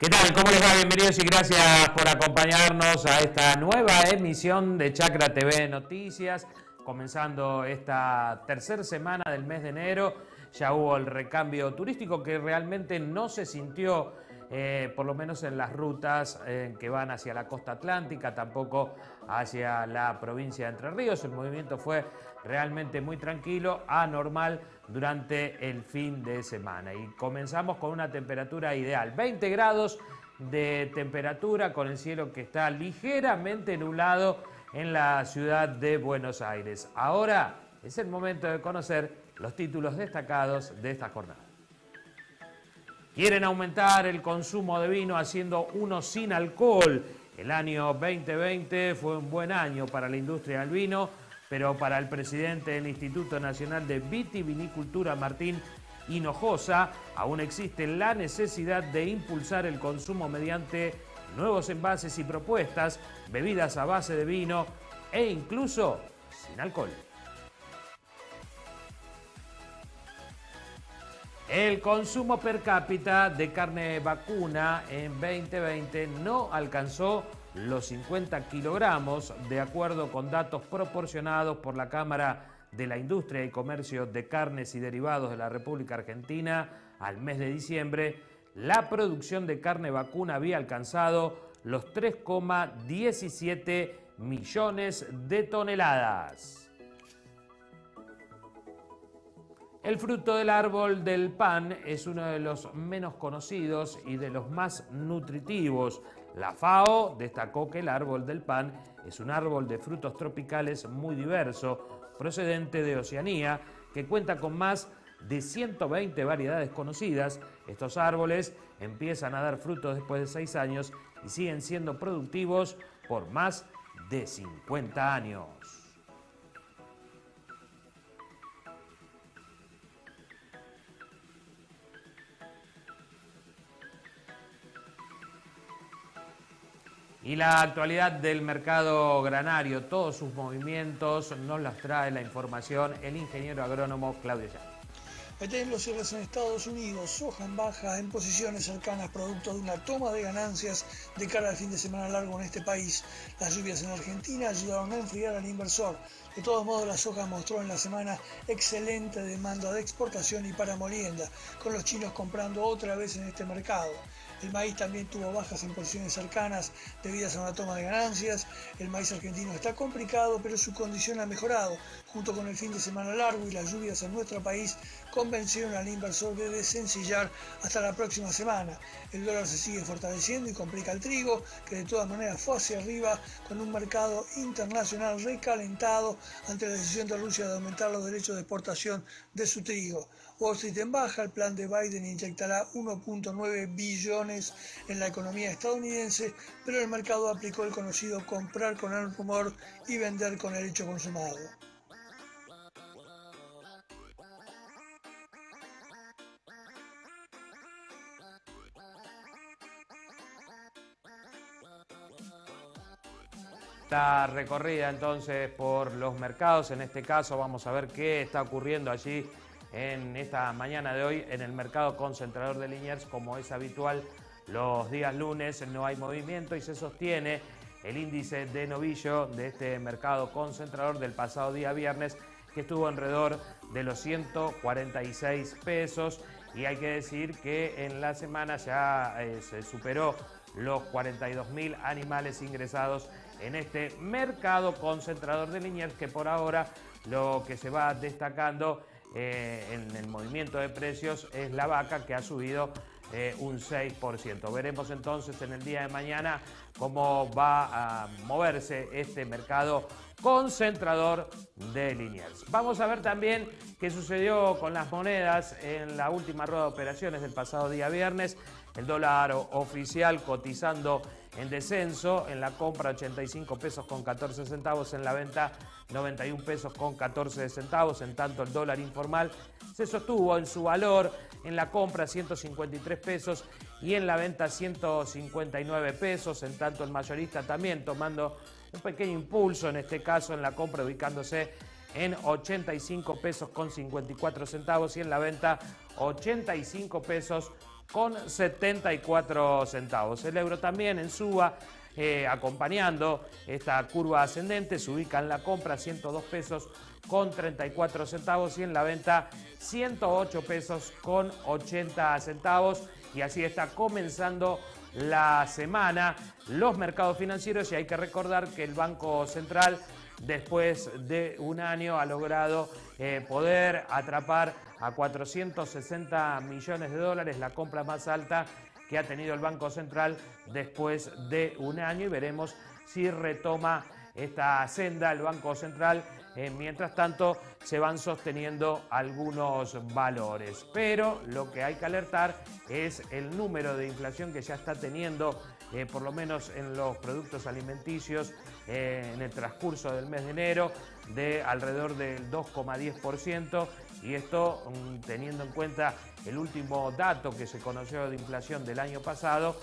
¿Qué tal? ¿Cómo les va? Bienvenidos y gracias por acompañarnos a esta nueva emisión de Chacra TV Noticias. Comenzando esta tercera semana del mes de enero, ya hubo el recambio turístico que realmente no se sintió, por lo menos en las rutas que van hacia la costa atlántica, tampoco hacia la provincia de Entre Ríos. El movimiento fue realmente muy tranquilo, anormal durante el fin de semana. Y comenzamos con una temperatura ideal, 20 grados de temperatura con el cielo que está ligeramente nublado en la ciudad de Buenos Aires. Ahora es el momento de conocer los títulos destacados de esta jornada. Quieren aumentar el consumo de vino haciendo uno sin alcohol. El año 2020 fue un buen año para la industria del vino, pero para el presidente del Instituto Nacional de Vitivinicultura, Martín Hinojosa, aún existe la necesidad de impulsar el consumo mediante nuevos envases y propuestas, bebidas a base de vino e incluso sin alcohol. El consumo per cápita de carne vacuna en 2020 no alcanzó los 50 kilogramos, de acuerdo con datos proporcionados por la Cámara de la Industria y Comercio de Carnes y Derivados de la República Argentina. Al mes de diciembre, la producción de carne vacuna había alcanzado los 3,17 millones de toneladas. El fruto del árbol del pan es uno de los menos conocidos y de los más nutritivos. La FAO destacó que el árbol del pan es un árbol de frutos tropicales muy diverso, procedente de Oceanía, que cuenta con más de 120 variedades conocidas. Estos árboles empiezan a dar frutos después de 6 años y siguen siendo productivos por más de 50 años. Y la actualidad del mercado granario, todos sus movimientos, nos las trae la información el ingeniero agrónomo Claudio Llano. Meten los cierres en Estados Unidos, soja en baja en posiciones cercanas producto de una toma de ganancias de cara al fin de semana largo en este país. Las lluvias en Argentina ayudaron a enfriar al inversor. De todos modos, la soja mostró en la semana excelente demanda de exportación y para molienda, con los chinos comprando otra vez en este mercado. El maíz también tuvo bajas en posiciones cercanas debidas a una toma de ganancias. El maíz argentino está complicado, pero su condición ha mejorado. Junto con el fin de semana largo y las lluvias en nuestro país, convencieron al inversor de desencillar hasta la próxima semana. El dólar se sigue fortaleciendo y complica el trigo, que de todas maneras fue hacia arriba con un mercado internacional recalentado ante la decisión de Rusia de aumentar los derechos de exportación de su trigo. Wall Street en baja, el plan de Biden inyectará 1.9 billones en la economía estadounidense, pero el mercado aplicó el conocido comprar con el rumor y vender con el hecho consumado. Esta recorrida entonces por los mercados, en este caso vamos a ver qué está ocurriendo allí en esta mañana de hoy en el mercado concentrador de Liniers. Como es habitual, los días lunes no hay movimiento y se sostiene el índice de novillo de este mercado concentrador del pasado día viernes, que estuvo alrededor de los 146 pesos. Y hay que decir que en la semana ya se superó los 42.000 animales ingresados en este mercado concentrador de Liniers, que por ahora lo que se va destacando en el movimiento de precios es la vaca, que ha subido un 6%. Veremos entonces en el día de mañana cómo va a moverse este mercado concentrador de Liniers. Vamos a ver también qué sucedió con las monedas en la última rueda de operaciones del pasado día viernes. El dólar oficial cotizando en descenso, en la compra 85 pesos con 14 centavos, en la venta 91 pesos con 14 centavos. En tanto, el dólar informal se sostuvo en su valor, en la compra 153 pesos y en la venta 159 pesos. En tanto, el mayorista también tomando un pequeño impulso, en este caso en la compra ubicándose en 85 pesos con 54 centavos y en la venta 85 pesos con 74 centavos. El euro también en suba, acompañando esta curva ascendente, se ubica en la compra 102 pesos con 34 centavos y en la venta 108 pesos con 80 centavos. Y así está comenzando la semana los mercados financieros, y hay que recordar que el Banco Central, después de un año, ha logrado poder atrapar a 460 millones de dólares, la compra más alta que ha tenido el Banco Central después de un año, y veremos si retoma esta senda el Banco Central. Mientras tanto, se van sosteniendo algunos valores. Pero lo que hay que alertar es el número de inflación que ya está teniendo, por lo menos en los productos alimenticios, en el transcurso del mes de enero, de alrededor del 2,10%. Y esto, teniendo en cuenta el último dato que se conoció de inflación del año pasado,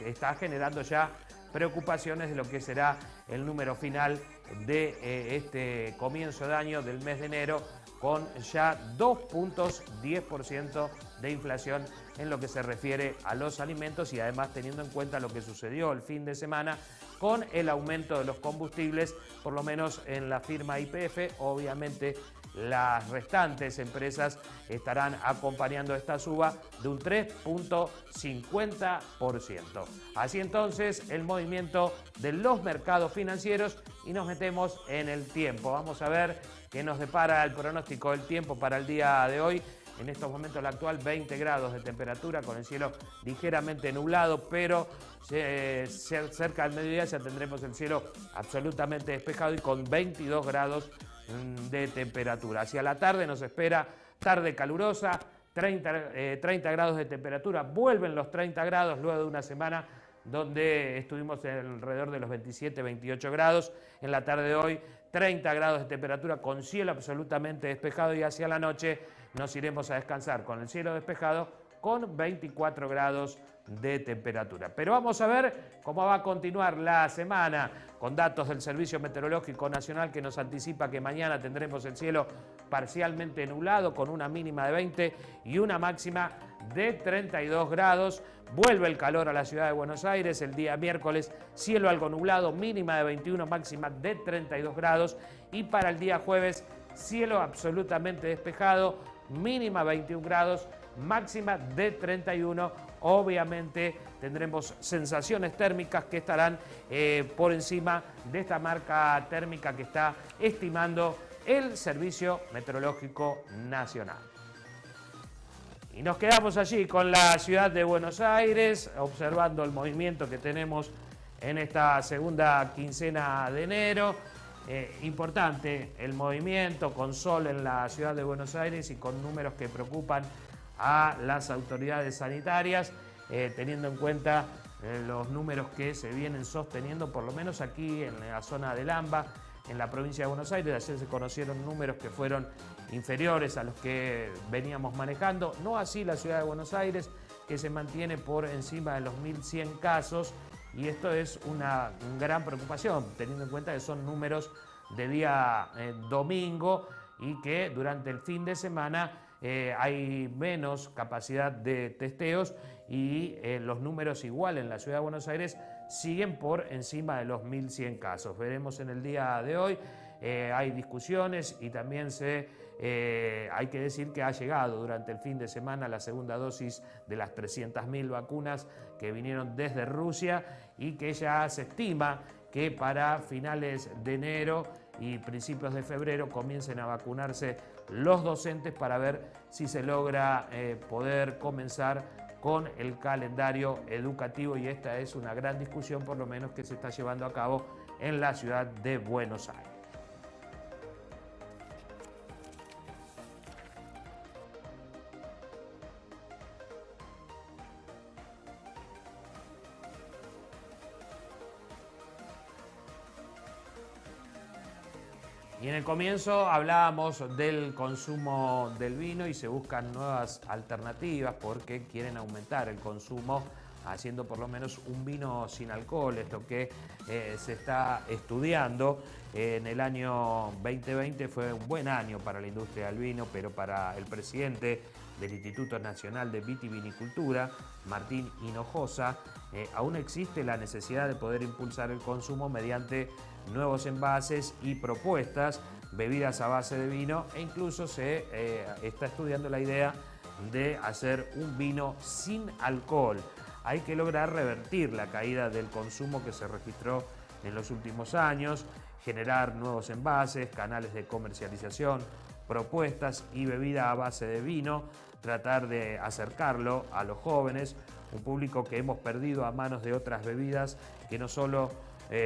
está generando ya preocupaciones de lo que será el número final de este comienzo de año, del mes de enero, con ya 2,10% de inflación en lo que se refiere a los alimentos, y además teniendo en cuenta lo que sucedió el fin de semana con el aumento de los combustibles, por lo menos en la firma YPF. Obviamente las restantes empresas estarán acompañando esta suba de un 3,50%. Así entonces el movimiento de los mercados financieros, y nos metemos en el tiempo. Vamos a ver qué nos depara el pronóstico del tiempo para el día de hoy. En estos momentos, la actual, 20 grados de temperatura, con el cielo ligeramente nublado, pero cerca del mediodía ya tendremos el cielo absolutamente despejado y con 22 grados de temperatura. Hacia la tarde nos espera tarde calurosa, 30 grados de temperatura. Vuelven los 30 grados luego de una semana donde estuvimos alrededor de los 27, 28 grados. En la tarde de hoy, 30 grados de temperatura con cielo absolutamente despejado, y hacia la noche nos iremos a descansar con el cielo despejado con 24 grados de temperatura. Pero vamos a ver cómo va a continuar la semana con datos del Servicio Meteorológico Nacional, que nos anticipa que mañana tendremos el cielo parcialmente nublado con una mínima de 20 y una máxima de 32 grados. Vuelve el calor a la ciudad de Buenos Aires el día miércoles, cielo algo nublado, mínima de 21, máxima de 32 grados. Y para el día jueves, cielo absolutamente despejado, mínima 21 grados, máxima de 31. Obviamente tendremos sensaciones térmicas que estarán por encima de esta marca térmica que está estimando el Servicio Meteorológico Nacional. Y nos quedamos allí con la ciudad de Buenos Aires, observando el movimiento que tenemos en esta segunda quincena de enero. Importante el movimiento, con sol en la ciudad de Buenos Aires y con números que preocupan a las autoridades sanitarias, teniendo en cuenta los números que se vienen sosteniendo, por lo menos aquí en la zona del AMBA, en la provincia de Buenos Aires. Ayer se conocieron números que fueron inferiores a los que veníamos manejando. No así la ciudad de Buenos Aires, que se mantiene por encima de los 1.100 casos. Y esto es una gran preocupación, teniendo en cuenta que son números de día domingo, y que durante el fin de semana hay menos capacidad de testeos, y los números igual en la ciudad de Buenos Aires siguen por encima de los 1.100 casos. Veremos en el día de hoy, hay discusiones, y también hay que decir que ha llegado durante el fin de semana la segunda dosis de las 300.000 vacunas que vinieron desde Rusia, y que ya se estima que para finales de enero y principios de febrero comiencen a vacunarse los docentes, para ver si se logra poder comenzar con el calendario educativo. Y esta es una gran discusión, por lo menos, que se está llevando a cabo en la ciudad de Buenos Aires. Y en el comienzo hablábamos del consumo del vino, y se buscan nuevas alternativas porque quieren aumentar el consumo haciendo por lo menos un vino sin alcohol. Esto que se está estudiando. En el año 2020 fue un buen año para la industria del vino, pero para el presidente del Instituto Nacional de Vitivinicultura, Martín Hinojosa, aún existe la necesidad de poder impulsar el consumo mediante nuevos envases y propuestas, bebidas a base de vino, e incluso se está estudiando la idea de hacer un vino sin alcohol. Hay que lograr revertir la caída del consumo que se registró en los últimos años, generar nuevos envases, canales de comercialización, propuestas y bebida a base de vino, tratar de acercarlo a los jóvenes, un público que hemos perdido a manos de otras bebidas que no solo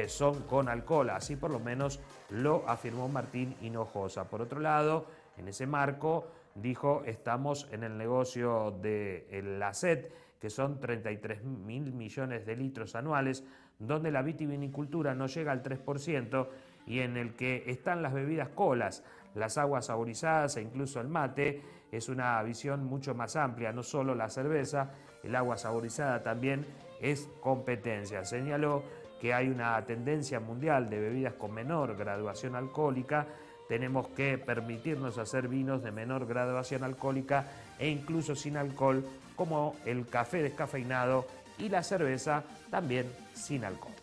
son con alcohol, así por lo menos lo afirmó Martín Hinojosa. Por otro lado, en ese marco, dijo, estamos en el negocio de la sed, que son 33.000 millones de litros anuales, donde la vitivinicultura no llega al 3% y en el que están las bebidas colas, las aguas saborizadas e incluso el mate. Es una visión mucho más amplia, no solo la cerveza, el agua saborizada también es competencia. Señaló que hay una tendencia mundial de bebidas con menor graduación alcohólica. Tenemos que permitirnos hacer vinos de menor graduación alcohólica e incluso sin alcohol, como el café descafeinado y la cerveza también sin alcohol.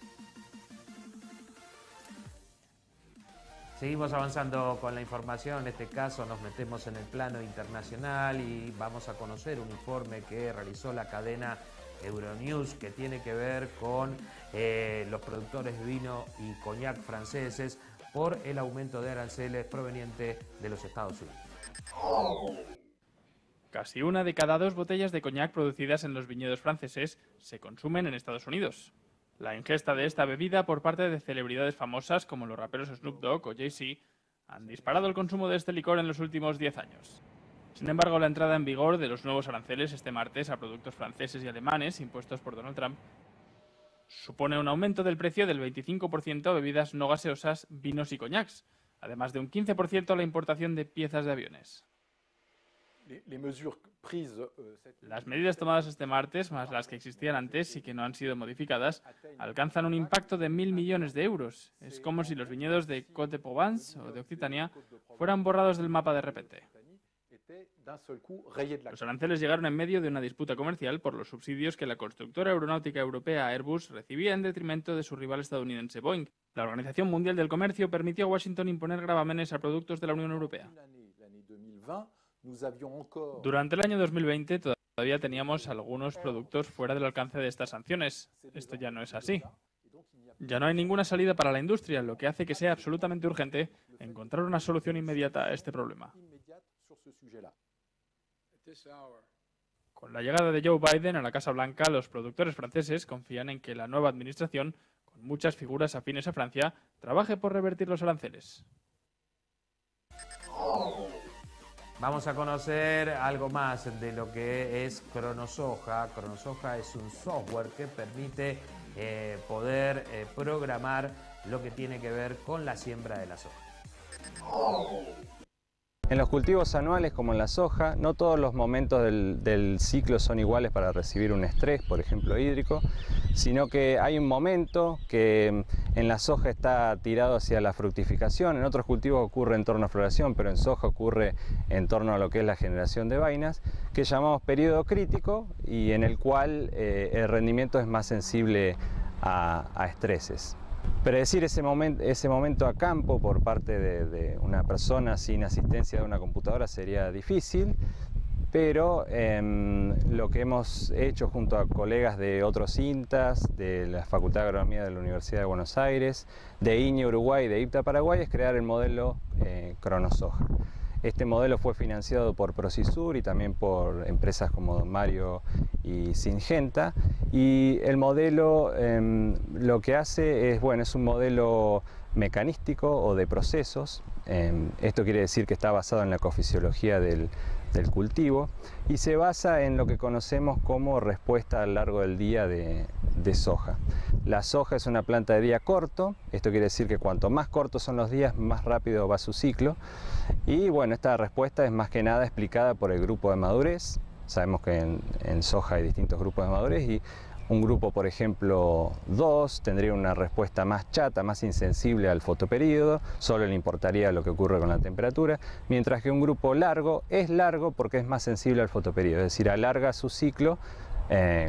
Seguimos avanzando con la información, en este caso nos metemos en el plano internacional y vamos a conocer un informe que realizó la cadena Euronews que tiene que ver con los productores de vino y coñac franceses por el aumento de aranceles proveniente de los Estados Unidos. Casi una de cada 2 botellas de coñac producidas en los viñedos franceses se consumen en Estados Unidos. La ingesta de esta bebida por parte de celebridades famosas como los raperos Snoop Dogg o Jay-Z han disparado el consumo de este licor en los últimos 10 años. Sin embargo, la entrada en vigor de los nuevos aranceles este martes a productos franceses y alemanes impuestos por Donald Trump supone un aumento del precio del 25% a bebidas no gaseosas, vinos y coñacs, además de un 15% a la importación de piezas de aviones. Las medidas tomadas este martes, más las que existían antes y que no han sido modificadas, alcanzan un impacto de 1.000 millones de euros. Es como si los viñedos de Côte de Provence o de Occitania fueran borrados del mapa de repente. Los aranceles llegaron en medio de una disputa comercial por los subsidios que la constructora aeronáutica europea Airbus recibía en detrimento de su rival estadounidense Boeing. La Organización Mundial del Comercio permitió a Washington imponer gravámenes a productos de la Unión Europea. Durante el año 2020 todavía teníamos algunos productos fuera del alcance de estas sanciones. Esto ya no es así. Ya no hay ninguna salida para la industria, lo que hace que sea absolutamente urgente encontrar una solución inmediata a este problema. Con la llegada de Joe Biden a la Casa Blanca, los productores franceses confían en que la nueva administración, con muchas figuras afines a Francia, trabaje por revertir los aranceles. Vamos a conocer algo más de lo que es Cronosoja. Cronosoja es un software que permite poder programar lo que tiene que ver con la siembra de la soja. En los cultivos anuales como en la soja, no todos los momentos del ciclo son iguales para recibir un estrés, por ejemplo hídrico, sino que hay un momento que en la soja está tirado hacia la fructificación, en otros cultivos ocurre en torno a floración, pero en soja ocurre en torno a lo que es la generación de vainas, que llamamos periodo crítico y en el cual el rendimiento es más sensible a estreses. Predecir ese momento a campo por parte de una persona sin asistencia de una computadora sería difícil, pero lo que hemos hecho junto a colegas de otros INTAs, de la Facultad de Agronomía de la Universidad de Buenos Aires, de INE Uruguay y de IPTA Paraguay es crear el modelo Cronosoja. Este modelo fue financiado por Procisur y también por empresas como Don Mario y Syngenta. Y el modelo lo que hace es, es un modelo mecanístico o de procesos. Esto quiere decir que está basado en la ecofisiología del cultivo y se basa en lo que conocemos como respuesta a lo largo del día de soja. La soja es una planta de día corto, esto quiere decir que cuanto más cortos son los días, más rápido va su ciclo. Y esta respuesta es más que nada explicada por el grupo de madurez. Sabemos que en soja hay distintos grupos de madurez y Un grupo, por ejemplo, 2 tendría una respuesta más chata, más insensible al fotoperíodo, solo le importaría lo que ocurre con la temperatura, mientras que un grupo largo es largo porque es más sensible al fotoperíodo, es decir, alarga su ciclo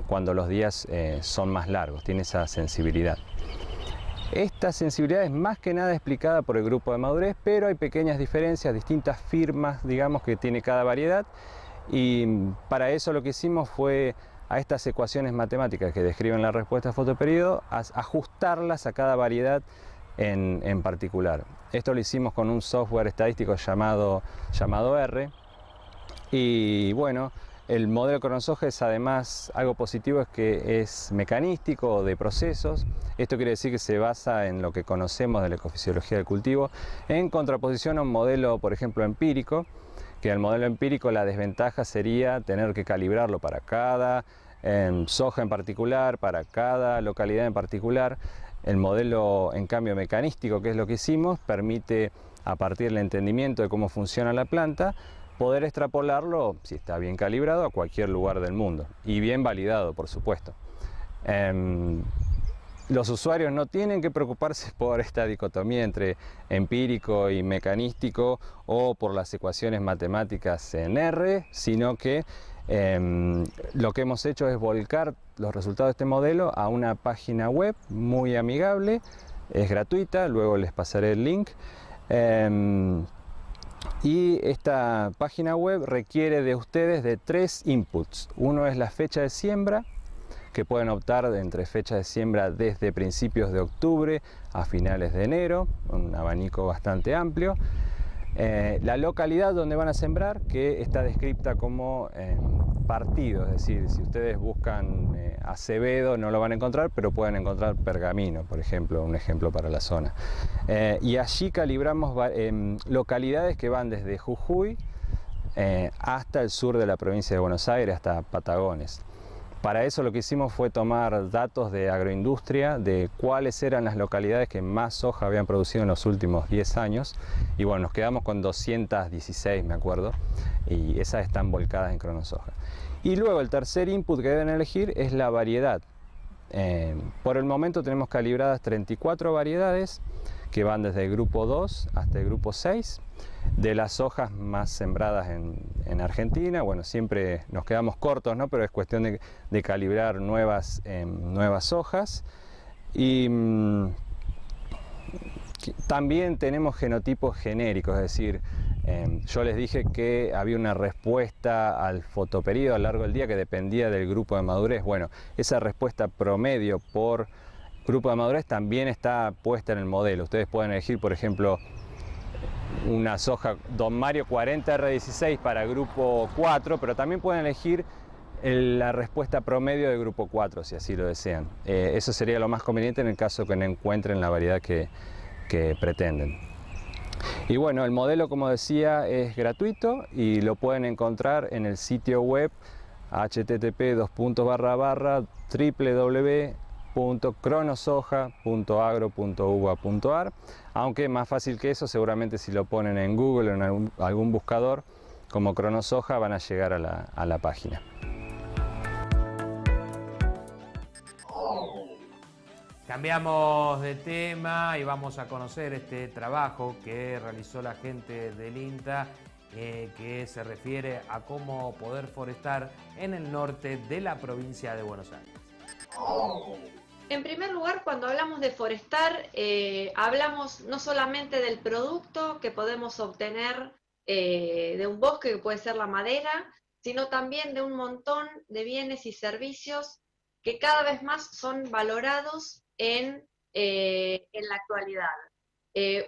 cuando los días son más largos, tiene esa sensibilidad. Esta sensibilidad es más que nada explicada por el grupo de madurez, pero hay pequeñas diferencias, distintas firmas, digamos, que tiene cada variedad, y para eso lo que hicimos fue a estas ecuaciones matemáticas que describen la respuesta a fotoperíodo, ajustarlas a cada variedad en particular. Esto lo hicimos con un software estadístico llamado R, y bueno, el modelo cronosoja es además algo positivo, es que es mecanístico de procesos. Esto quiere decir que se basa en lo que conocemos de la ecofisiología del cultivo, en contraposición a un modelo, por ejemplo, empírico, que el modelo empírico la desventaja sería tener que calibrarlo para cada soja en particular, para cada localidad en particular. El modelo, en cambio, mecanístico, que es lo que hicimos, permite, a partir del entendimiento de cómo funciona la planta, poder extrapolarlo, si está bien calibrado, a cualquier lugar del mundo y bien validado, por supuesto. Los usuarios no tienen que preocuparse por esta dicotomía entre empírico y mecanístico o por las ecuaciones matemáticas en R, sino que lo que hemos hecho es volcar los resultados de este modelo a una página web muy amigable, es gratuita, luego les pasaré el link. Y esta página web requiere de ustedes de 3 inputs. Uno es la fecha de siembra, que pueden optar entre fecha de siembra desde principios de octubre a finales de enero, un abanico bastante amplio. La localidad donde van a sembrar, que está descrita como partido, es decir, si ustedes buscan Acevedo no lo van a encontrar, pero pueden encontrar Pergamino, por ejemplo, un ejemplo para la zona. Y allí calibramos localidades que van desde Jujuy hasta el sur de la provincia de Buenos Aires, hasta Patagones. Para eso lo que hicimos fue tomar datos de agroindustria, de cuáles eran las localidades que más soja habían producido en los últimos 10 años. Y bueno, nos quedamos con 216, me acuerdo, y esas están volcadas en cronosoja. Y luego el tercer input que deben elegir es la variedad. Por el momento tenemos calibradas 34 variedades que van desde el grupo 2 hasta el grupo 6 de las hojas más sembradas en Argentina. Bueno, siempre nos quedamos cortos, ¿no? Pero es cuestión de calibrar nuevas hojas. Y también tenemos genotipos genéricos, es decir, yo les dije que había una respuesta al fotoperíodo a lo largo del día que dependía del grupo de madurez. Bueno, esa respuesta promedio por grupo de madurez también está puesta en el modelo. Ustedes pueden elegir, por ejemplo, una soja Don Mario 40R16 para grupo 4, pero también pueden elegir la respuesta promedio de grupo 4, si así lo desean. Eso sería lo más conveniente en el caso que no encuentren la variedad que pretenden. Y bueno, el modelo, como decía, es gratuito y lo pueden encontrar en el sitio web http://www.cronosoja.agro.uva.ar, aunque más fácil que eso, seguramente si lo ponen en Google o en algún buscador como cronosoja van a llegar a la página. Cambiamos de tema y vamos a conocer este trabajo que realizó la gente del INTA que se refiere a cómo poder forestar en el norte de la provincia de Buenos Aires. En primer lugar, cuando hablamos de forestar, hablamos no solamente del producto que podemos obtener de un bosque, que puede ser la madera, sino también de un montón de bienes y servicios que cada vez más son valorados en la actualidad.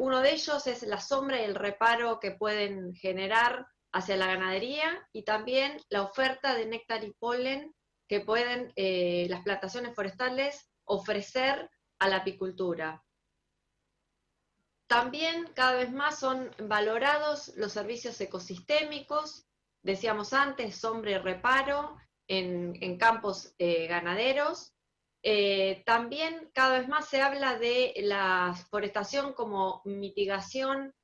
Uno de ellos es la sombra y el reparo que pueden generar hacia la ganadería y también la oferta de néctar y polen que pueden las plantaciones forestales ofrecer a la apicultura. También cada vez más son valorados los servicios ecosistémicos, decíamos antes, sombra y reparo en campos ganaderos. También cada vez más se habla de la forestación como mitigación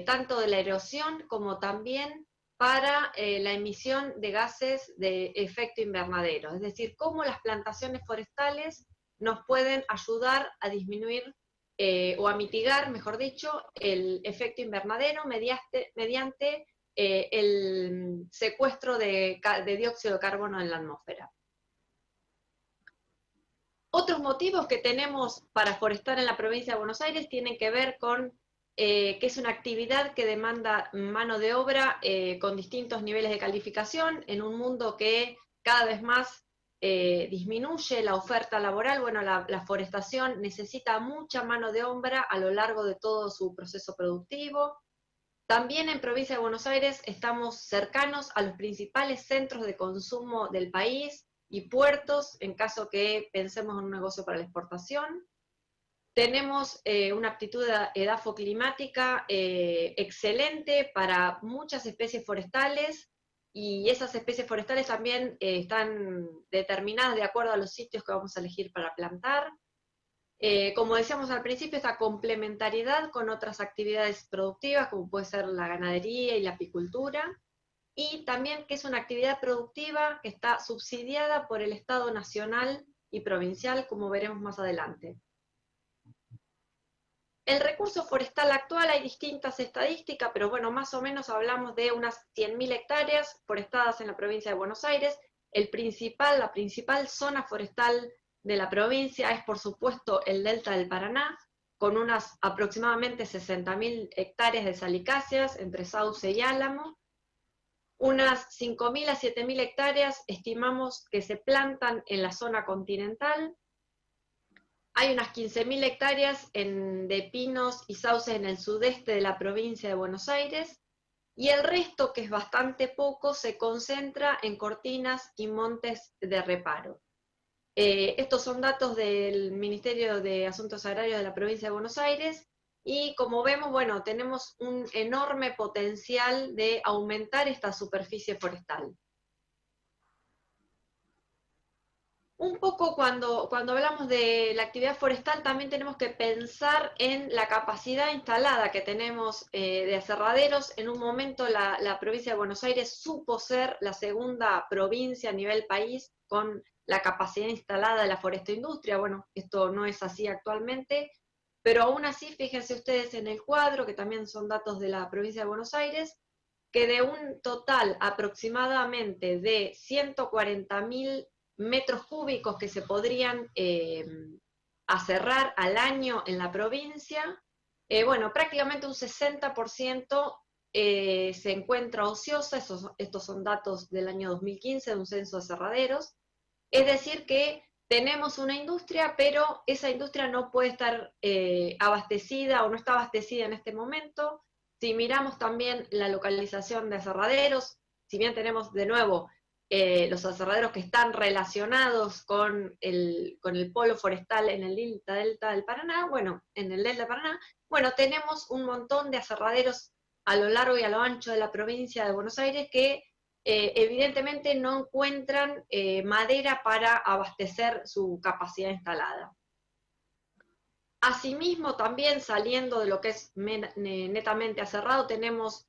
tanto de la erosión como también para la emisión de gases de efecto invernadero, es decir, cómo las plantaciones forestales nos pueden ayudar a disminuir o a mitigar, mejor dicho, el efecto invernadero mediante el secuestro de dióxido de carbono en la atmósfera. Otros motivos que tenemos para forestar en la provincia de Buenos Aires tienen que ver con que es una actividad que demanda mano de obra con distintos niveles de calificación en un mundo que cada vez más disminuye la oferta laboral. Bueno, la forestación necesita mucha mano de obra a lo largo de todo su proceso productivo. También en provincia de Buenos Aires estamos cercanos a los principales centros de consumo del país y puertos, en caso que pensemos en un negocio para la exportación. Tenemos una aptitud edafoclimática excelente para muchas especies forestales, y esas especies forestales también están determinadas de acuerdo a los sitios que vamos a elegir para plantar. Como decíamos al principio, esta complementariedad con otras actividades productivas, como puede ser la ganadería y la apicultura, y también que es una actividad productiva que está subsidiada por el Estado nacional y provincial, como veremos más adelante. El recurso forestal actual, hay distintas estadísticas, pero bueno, más o menos hablamos de unas 100.000 hectáreas forestadas en la provincia de Buenos Aires. La principal zona forestal de la provincia es, por supuesto, el delta del Paraná, con unas aproximadamente 60.000 hectáreas de salicáceas entre sauce y álamo. Unas 5.000 a 7.000 hectáreas estimamos que se plantan en la zona continental. Hay unas 15.000 hectáreas de pinos y sauces en el sudeste de la provincia de Buenos Aires, y el resto, que es bastante poco, se concentra en cortinas y montes de reparo. Estos son datos del Ministerio de Asuntos Agrarios de la provincia de Buenos Aires, y como vemos, bueno, tenemos un enorme potencial de aumentar esta superficie forestal. Un poco cuando hablamos de la actividad forestal también tenemos que pensar en la capacidad instalada que tenemos de aserraderos. En un momento la provincia de Buenos Aires supo ser la segunda provincia a nivel país con la capacidad instalada de la forestaindustria. Bueno, esto no es así actualmente, pero aún así, fíjense ustedes en el cuadro, que también son datos de la provincia de Buenos Aires, que de un total aproximadamente de 140.000 metros cúbicos que se podrían aserrar al año en la provincia, bueno, prácticamente un 60% se encuentra ociosa. Estos son datos del año 2015 de un censo de aserraderos, es decir que tenemos una industria, pero esa industria no puede estar abastecida o no está abastecida en este momento. Si miramos también la localización de aserraderos, si bien tenemos de nuevo los aserraderos que están relacionados con el polo forestal en el delta del Paraná, bueno, en el delta del Paraná, bueno, tenemos un montón de aserraderos a lo largo y a lo ancho de la provincia de Buenos Aires que evidentemente no encuentran madera para abastecer su capacidad instalada. Asimismo, también saliendo de lo que es netamente aserrado, tenemos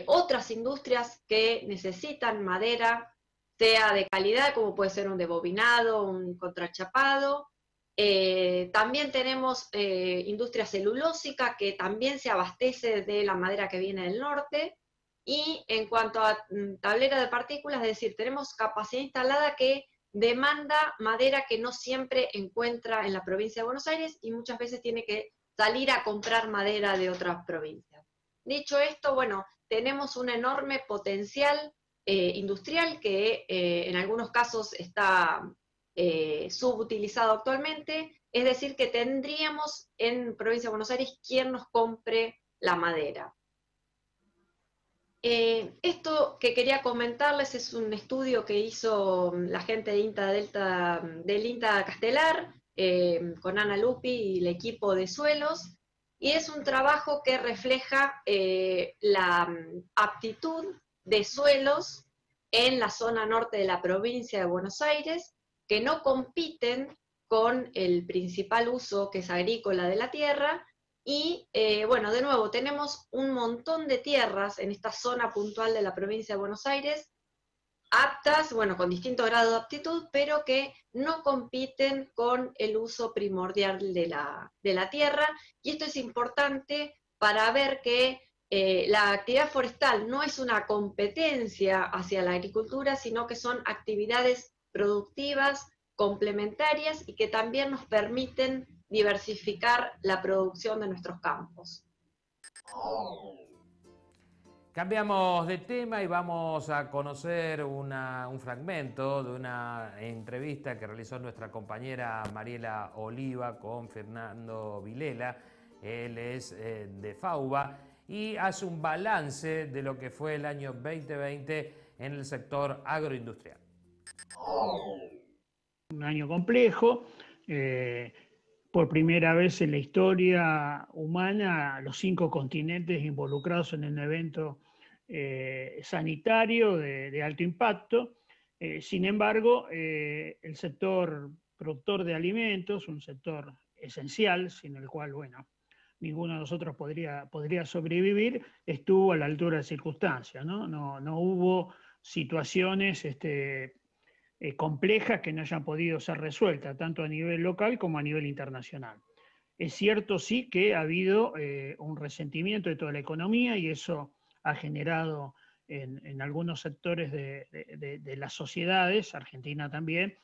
otras industrias que necesitan madera, sea de calidad, como puede ser un debobinado, un contrachapado. También tenemos industria celulósica, que también se abastece de la madera que viene del norte. Y en cuanto a tablera de partículas, es decir, tenemos capacidad instalada que demanda madera que no siempre encuentra en la provincia de Buenos Aires, y muchas veces tiene que salir a comprar madera de otras provincias. Dicho esto, bueno, tenemos un enorme potencial industrial que en algunos casos está subutilizado actualmente, es decir, que tendríamos en provincia de Buenos Aires quien nos compre la madera. Esto que quería comentarles es un estudio que hizo la gente del INTA Castelar, con Ana Lupi y el equipo de suelos, y es un trabajo que refleja la aptitud de suelos en la zona norte de la provincia de Buenos Aires, que no compiten con el principal uso, que es agrícola, de la tierra, Y bueno, de nuevo, tenemos un montón de tierras en esta zona puntual de la provincia de Buenos Aires, aptas, bueno, con distinto grado de aptitud, pero que no compiten con el uso primordial de la tierra. Y esto es importante para ver que la actividad forestal no es una competencia hacia la agricultura, sino que son actividades productivas, complementarias y que también nos permiten diversificar la producción de nuestros campos. Cambiamos de tema y vamos a conocer un fragmento de una entrevista que realizó nuestra compañera Mariela Oliva con Fernando Vilela. Él es de FAUBA y hace un balance de lo que fue el año 2020 en el sector agroindustrial. Un año complejo. Por primera vez en la historia humana, los 5 continentes involucrados en un evento sanitario de alto impacto. Sin embargo, el sector productor de alimentos, un sector esencial, sin el cual, bueno, ninguno de nosotros podría sobrevivir, estuvo a la altura de circunstancias, ¿no? No hubo situaciones complejas que no hayan podido ser resueltas, tanto a nivel local como a nivel internacional. Es cierto, sí, que ha habido un resentimiento de toda la economía y eso ha generado en algunos sectores de las sociedades, Argentina también,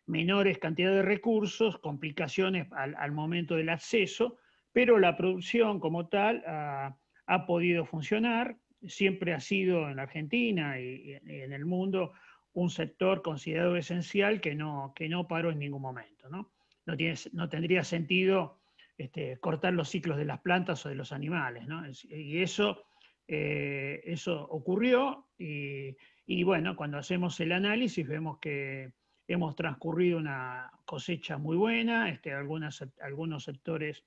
menores cantidades de recursos, complicaciones al momento del acceso, pero la producción como tal ha podido funcionar, siempre ha sido en Argentina y en el mundo un sector considerado esencial que no paró en ningún momento, ¿no? No tendría sentido cortar los ciclos de las plantas o de los animales, ¿no? Y eso ocurrió y bueno, cuando hacemos el análisis vemos que hemos transcurrido una cosecha muy buena, algunos sectores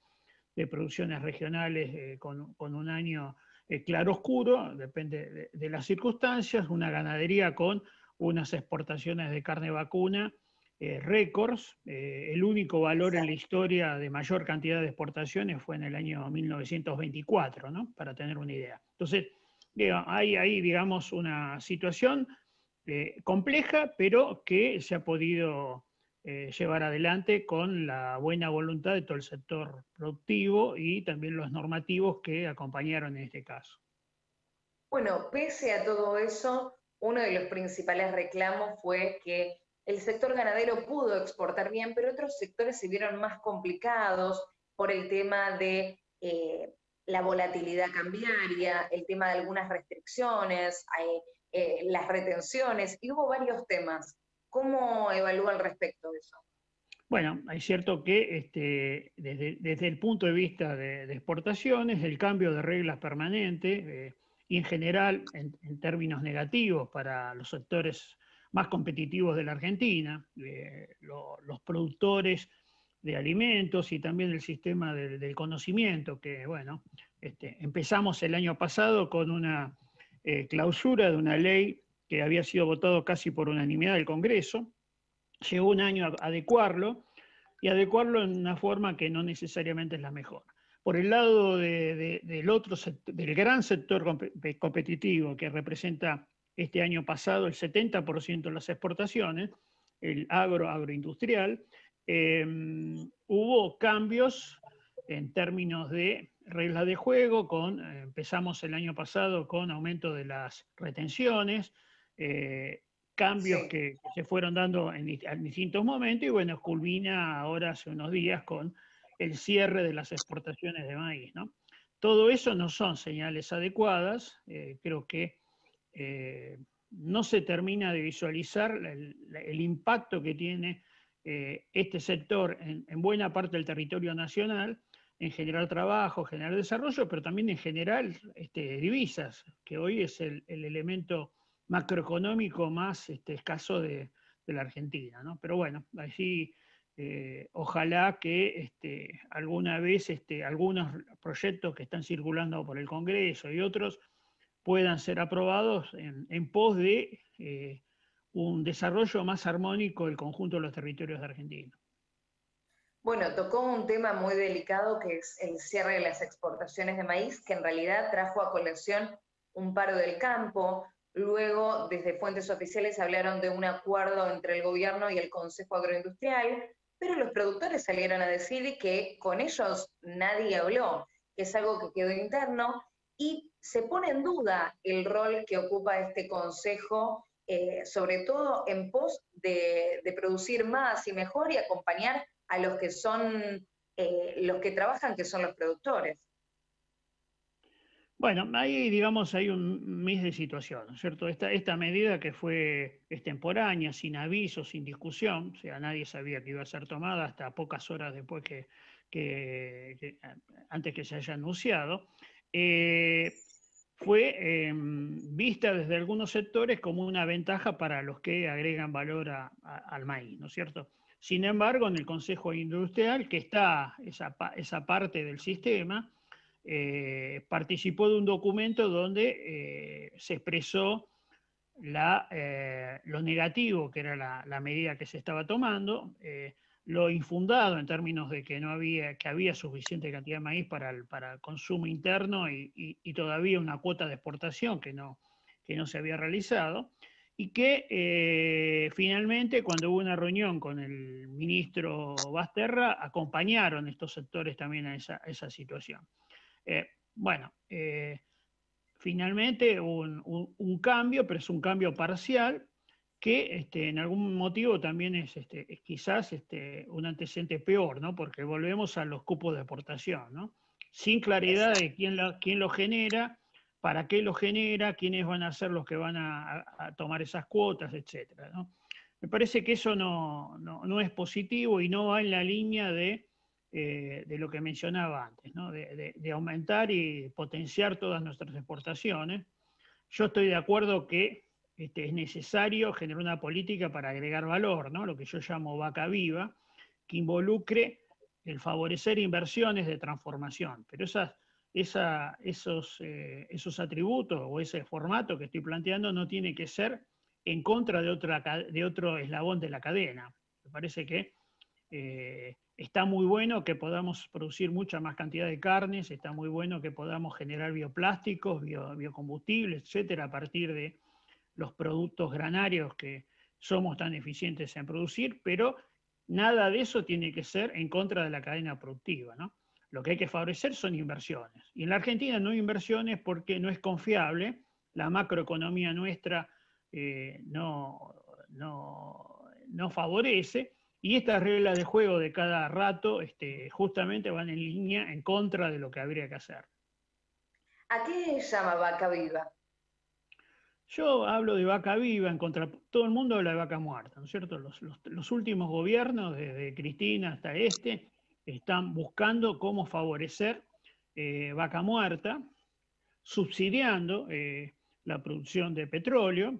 de producciones regionales con un año claroscuro, depende de las circunstancias, una ganadería con unas exportaciones de carne vacuna récords. El único valor en la historia de mayor cantidad de exportaciones fue en el año 1924, ¿no? Para tener una idea. Entonces, hay ahí, digamos, una situación compleja, pero que se ha podido llevar adelante con la buena voluntad de todo el sector productivo y también los normativos que acompañaron en este caso. Bueno, pese a todo eso, uno de los principales reclamos fue que el sector ganadero pudo exportar bien, pero otros sectores se vieron más complicados por el tema de la volatilidad cambiaria, el tema de algunas restricciones, las retenciones, y hubo varios temas. ¿Cómo evalúa al respecto de eso? Bueno, es cierto que desde el punto de vista de exportaciones, el cambio de reglas permanente y en general en términos negativos para los sectores más competitivos de la Argentina, los productores de alimentos y también el sistema del conocimiento, que bueno, empezamos el año pasado con una clausura de una ley que había sido votado casi por unanimidad del Congreso. Llevó un año a adecuarlo y adecuarlo en una forma que no necesariamente es la mejor. Por el lado del gran sector competitivo que representa este año pasado el 70% de las exportaciones, el agroindustrial, hubo cambios en términos de reglas de juego, empezamos el año pasado con aumento de las retenciones, cambios sí, que se fueron dando en distintos momentos y bueno, culmina ahora hace unos días con el cierre de las exportaciones de maíz, ¿no? Todo eso no son señales adecuadas, creo que no se termina de visualizar el impacto que tiene este sector en buena parte del territorio nacional, en generar trabajo, generar desarrollo, pero también en general divisas, que hoy es el elemento macroeconómico más escaso de la Argentina, ¿no? Pero bueno, así ojalá que alguna vez algunos proyectos que están circulando por el Congreso y otros puedan ser aprobados en pos de un desarrollo más armónico del conjunto de los territorios de Argentina. Bueno, tocó un tema muy delicado que es el cierre de las exportaciones de maíz, que en realidad trajo a colación un paro del campo. Luego, desde fuentes oficiales hablaron de un acuerdo entre el gobierno y el Consejo Agroindustrial, pero los productores salieron a decir que con ellos nadie habló, que es algo que quedó interno, y se pone en duda el rol que ocupa este Consejo, sobre todo en pos de producir más y mejor y acompañar a los que son los que trabajan, que son los productores. Bueno, ahí, digamos, hay un mix de situación, ¿no es cierto? Esta medida que fue extemporánea, sin aviso, sin discusión, o sea, nadie sabía que iba a ser tomada hasta pocas horas después antes que se haya anunciado, fue vista desde algunos sectores como una ventaja para los que agregan valor al maíz, ¿no es cierto? Sin embargo, en el Consejo Industrial, que está esa parte del sistema, participó de un documento donde se expresó lo negativo que era la medida que se estaba tomando, lo infundado en términos de que había suficiente cantidad de maíz para el consumo interno y todavía una cuota de exportación que no se había realizado, y que finalmente, cuando hubo una reunión con el ministro Basterra, acompañaron estos sectores también a esa situación. Finalmente hubo un cambio, pero es un cambio parcial que en algún motivo también es quizás un antecedente peor, ¿no? Porque volvemos a los cupos de exportación, ¿no? Sin claridad de quién lo genera, para qué lo genera, quiénes van a ser los que van a tomar esas cuotas, etcétera, ¿no? Me parece que eso no es positivo y no va en la línea de lo que mencionaba antes, ¿no? de aumentar y potenciar todas nuestras exportaciones. Yo estoy de acuerdo que es necesario generar una política para agregar valor, ¿no? Lo que yo llamo vaca viva, que involucre el favorecer inversiones de transformación. Pero esos atributos o ese formato que estoy planteando no tiene que ser en contra de otro eslabón de la cadena. Me parece que está muy bueno que podamos producir mucha más cantidad de carnes, está muy bueno que podamos generar bioplásticos, biocombustibles, etcétera, a partir de los productos granarios que somos tan eficientes en producir, pero nada de eso tiene que ser en contra de la cadena productiva, ¿no? Lo que hay que favorecer son inversiones. Y en la Argentina no hay inversiones porque no es confiable, la macroeconomía nuestra no favorece, y estas reglas de juego de cada rato justamente van en línea en contra de lo que habría que hacer. ¿A qué llama vaca viva? Yo hablo de vaca viva, en contra, todo el mundo habla de vaca muerta, ¿no es cierto? Los últimos gobiernos, desde Cristina hasta están buscando cómo favorecer vaca muerta, subsidiando la producción de petróleo,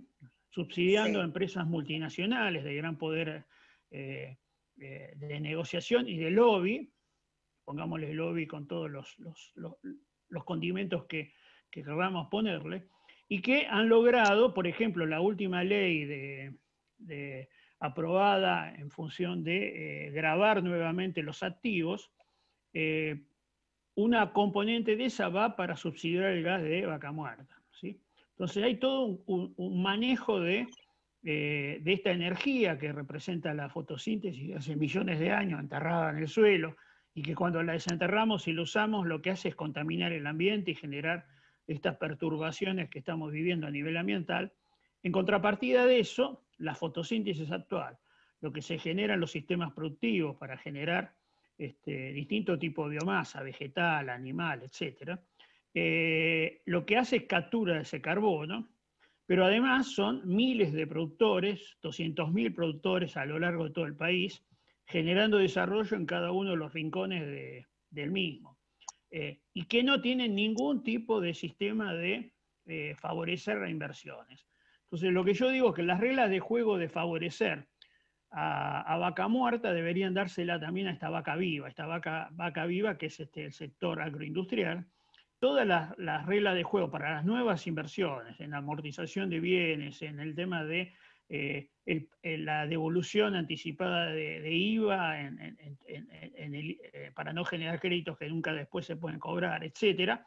subsidiando empresas multinacionales de gran poder de negociación y de lobby, pongámosle lobby con todos los condimentos que queramos ponerle, y que han logrado, por ejemplo, la última ley aprobada en función de gravar nuevamente los activos, una componente de esa va para subsidiar el gas de vaca muerta, ¿sí? Entonces hay todo un manejo de esta energía que representa la fotosíntesis de hace millones de años enterrada en el suelo, y que cuando la desenterramos y la usamos lo que hace es contaminar el ambiente y generar estas perturbaciones que estamos viviendo a nivel ambiental. En contrapartida de eso, la fotosíntesis actual, lo que se genera en los sistemas productivos para generar distintos tipos de biomasa, vegetal, animal, etc., lo que hace es captura de ese carbono, pero además son miles de productores, 200.000 productores a lo largo de todo el país, generando desarrollo en cada uno de los rincones del mismo. Y que no tienen ningún tipo de sistema de favorecer las inversiones. Entonces, lo que yo digo es que las reglas de juego de favorecer a vaca muerta deberían dársela también a esta vaca viva que es el sector agroindustrial. Todas las reglas de juego para las nuevas inversiones, en la amortización de bienes, en el tema de la devolución anticipada de IVA para no generar créditos que nunca después se pueden cobrar, etc.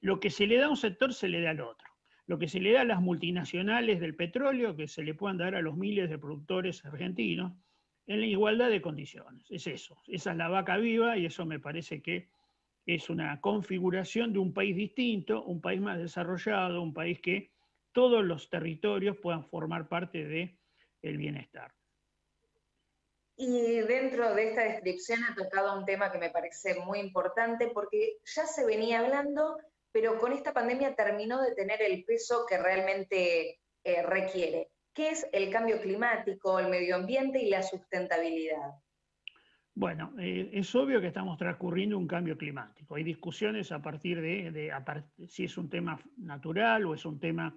Lo que se le da a un sector se le da al otro. Lo que se le da a las multinacionales del petróleo, que se le puedan dar a los miles de productores argentinos, en la igualdad de condiciones. Es eso, esa es la vaca viva, y eso me parece que es una configuración de un país distinto, un país más desarrollado, un país que todos los territorios puedan formar parte del bienestar. Y dentro de esta descripción ha tocado un tema que me parece muy importante, porque ya se venía hablando, pero con esta pandemia terminó de tener el peso que realmente requiere, que es el cambio climático, el medio ambiente y la sustentabilidad. Bueno, es obvio que estamos transcurriendo un cambio climático. Hay discusiones a partir de si es un tema natural o es un tema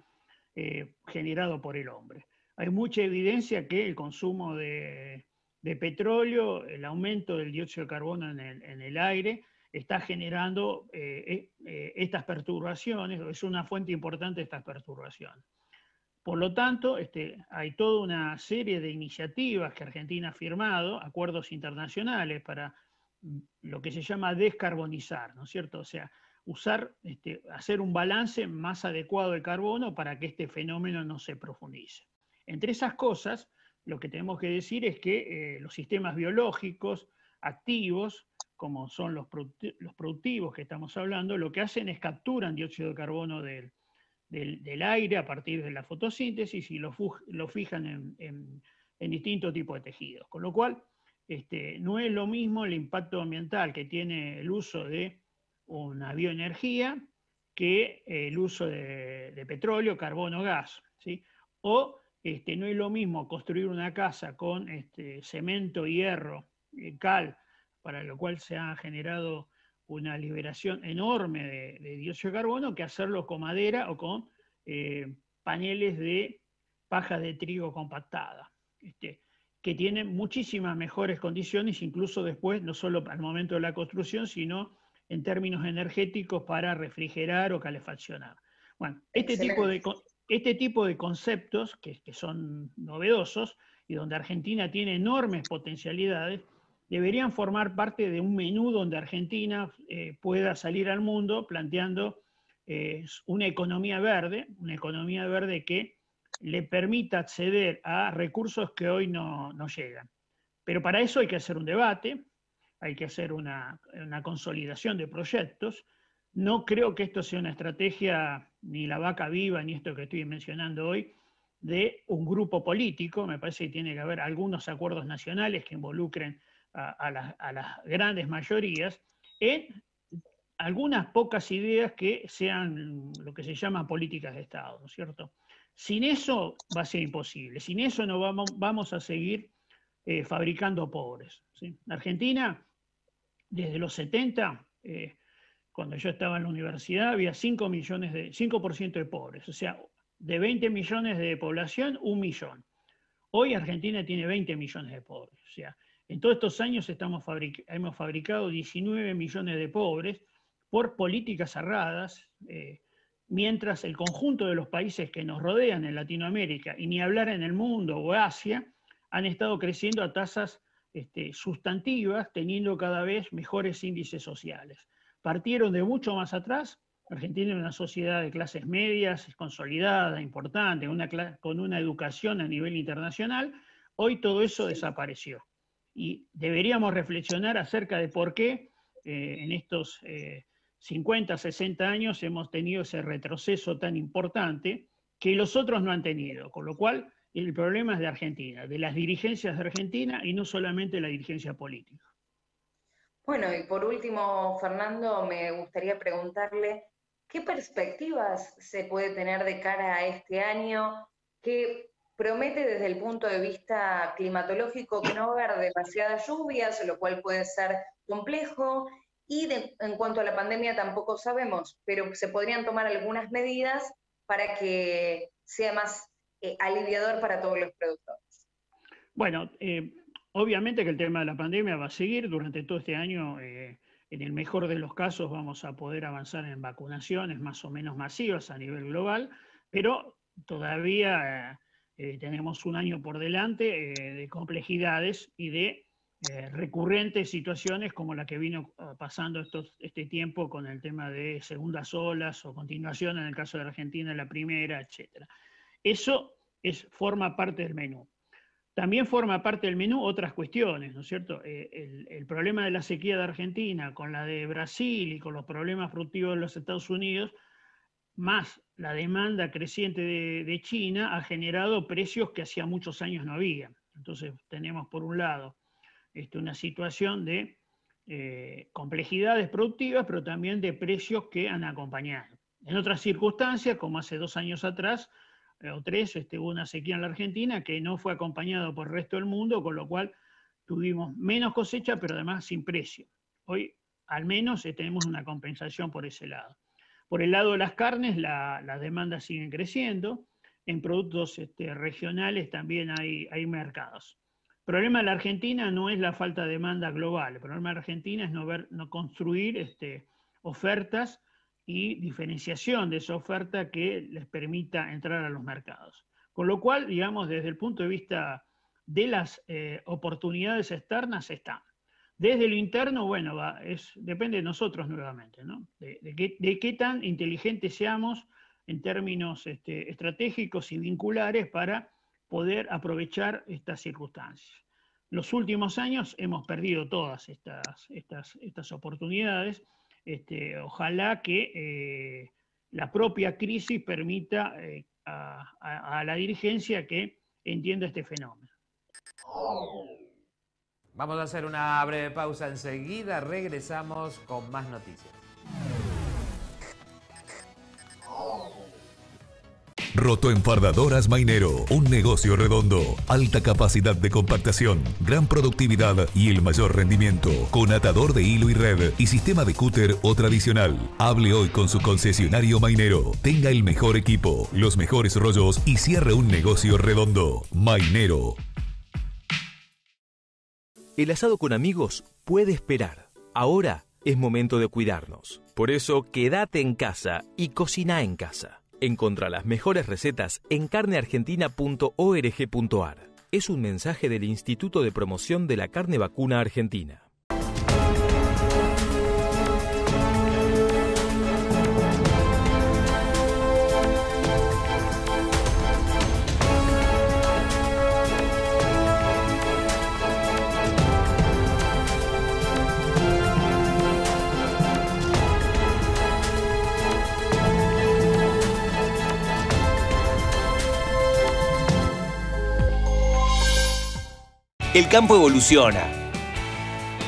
generado por el hombre. Hay mucha evidencia que el consumo de petróleo, el aumento del dióxido de carbono en el aire, está generando estas perturbaciones, es una fuente importante de estas perturbaciones. Por lo tanto, hay toda una serie de iniciativas que Argentina ha firmado, acuerdos internacionales para lo que se llama descarbonizar, ¿no es cierto? O sea, hacer un balance más adecuado de carbono para que este fenómeno no se profundice. Entre esas cosas, lo que tenemos que decir es que los sistemas biológicos activos, como son los productivos que estamos hablando, lo que hacen es capturan dióxido de carbono del aire a partir de la fotosíntesis y lo fijan en distintos tipos de tejidos. Con lo cual, no es lo mismo el impacto ambiental que tiene el uso de una bioenergía que el uso de petróleo, carbono, gas, ¿sí? O no es lo mismo construir una casa con cemento, hierro, cal, para lo cual se ha generado una liberación enorme de dióxido de carbono, que hacerlo con madera o con paneles de paja de trigo compactada, que tienen muchísimas mejores condiciones, incluso después, no solo al momento de la construcción, sino en términos energéticos para refrigerar o calefaccionar. Bueno, este tipo de conceptos que son novedosos y donde Argentina tiene enormes potencialidades, deberían formar parte de un menú donde Argentina pueda salir al mundo planteando una economía verde que le permita acceder a recursos que hoy no llegan. Pero para eso hay que hacer un debate, hay que hacer una consolidación de proyectos. No creo que esto sea una estrategia, ni la vaca viva, ni esto que estoy mencionando hoy, de un grupo político. Me parece que tiene que haber algunos acuerdos nacionales que involucren a las grandes mayorías en algunas pocas ideas que sean lo que se llama políticas de Estado, ¿no es cierto? Sin eso va a ser imposible, sin eso no vamos a seguir fabricando pobres, ¿sí? Argentina, desde los 70, cuando yo estaba en la universidad, había 5% de pobres, o sea, de 20 millones de población, 1 millón. Hoy Argentina tiene 20 millones de pobres, o sea, en todos estos años hemos fabricado 19 millones de pobres por políticas cerradas, mientras el conjunto de los países que nos rodean en Latinoamérica, y ni hablar en el mundo o Asia, han estado creciendo a tasas sustantivas, teniendo cada vez mejores índices sociales. Partieron de mucho más atrás. Argentina es una sociedad de clases medias, consolidada, importante, con una educación a nivel internacional. Hoy todo eso desapareció. Y deberíamos reflexionar acerca de por qué en estos 50, 60 años hemos tenido ese retroceso tan importante que los otros no han tenido. Con lo cual, el problema es de Argentina, de las dirigencias de Argentina y no solamente la dirigencia política. Bueno, y por último, Fernando, me gustaría preguntarle, ¿qué perspectivas se puede tener de cara a este año? ¿Qué promete desde el punto de vista climatológico que no va a haber demasiadas lluvias, lo cual puede ser complejo? Y en cuanto a la pandemia tampoco sabemos, pero se podrían tomar algunas medidas para que sea más aliviador para todos los productores. Bueno, obviamente que el tema de la pandemia va a seguir durante todo este año. En el mejor de los casos vamos a poder avanzar en vacunaciones más o menos masivas a nivel global, pero todavía tenemos un año por delante de complejidades y de recurrentes situaciones como la que vino pasando este tiempo con el tema de segundas olas o continuación en el caso de Argentina, la primera, etc. Eso forma parte del menú. También forma parte del menú otras cuestiones, ¿no es cierto? El problema de la sequía de Argentina con la de Brasil y con los problemas productivos de los Estados Unidos, más la demanda creciente de China, ha generado precios que hacía muchos años no había. Entonces tenemos por un lado una situación de complejidades productivas, pero también de precios que han acompañado. En otras circunstancias, como hace 2 años atrás, o 3, hubo una sequía en la Argentina que no fue acompañado por el resto del mundo, con lo cual tuvimos menos cosecha, pero además sin precio. Hoy al menos tenemos una compensación por ese lado. Por el lado de las carnes, las demandas siguen creciendo. En productos regionales también hay mercados. El problema de la Argentina no es la falta de demanda global. El problema de la Argentina es no construir ofertas y diferenciación de esa oferta que les permita entrar a los mercados. Con lo cual, digamos, desde el punto de vista de las oportunidades externas están. Desde lo interno, bueno, depende de nosotros nuevamente, ¿no? De qué tan inteligentes seamos en términos estratégicos y vinculares para poder aprovechar estas circunstancias. Los últimos años hemos perdido todas estas oportunidades. Ojalá que la propia crisis permita a la dirigencia que entienda este fenómeno. Vamos a hacer una breve pausa, enseguida regresamos con más noticias. Rotoenfardadoras Mainero, un negocio redondo, alta capacidad de compactación, gran productividad y el mayor rendimiento, con atador de hilo y red y sistema de cúter o tradicional. Hable hoy con su concesionario Mainero, tenga el mejor equipo, los mejores rollos y cierre un negocio redondo. Mainero. El asado con amigos puede esperar. Ahora es momento de cuidarnos. Por eso, quédate en casa y cocina en casa. Encontrá las mejores recetas en carneargentina.org.ar. Es un mensaje del Instituto de Promoción de la Carne Vacuna Argentina. El campo evoluciona.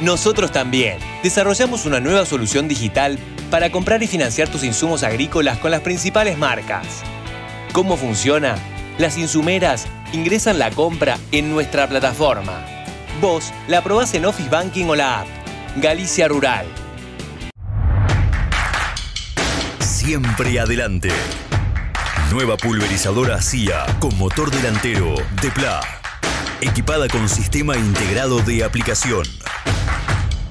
Nosotros también. Desarrollamos una nueva solución digital para comprar y financiar tus insumos agrícolas con las principales marcas. ¿Cómo funciona? Las insumeras ingresan la compra en nuestra plataforma. Vos la aprobás en Office Banking o la app. Galicia Rural. Siempre adelante. Nueva pulverizadora CIA con motor delantero de Pla. Equipada con sistema integrado de aplicación.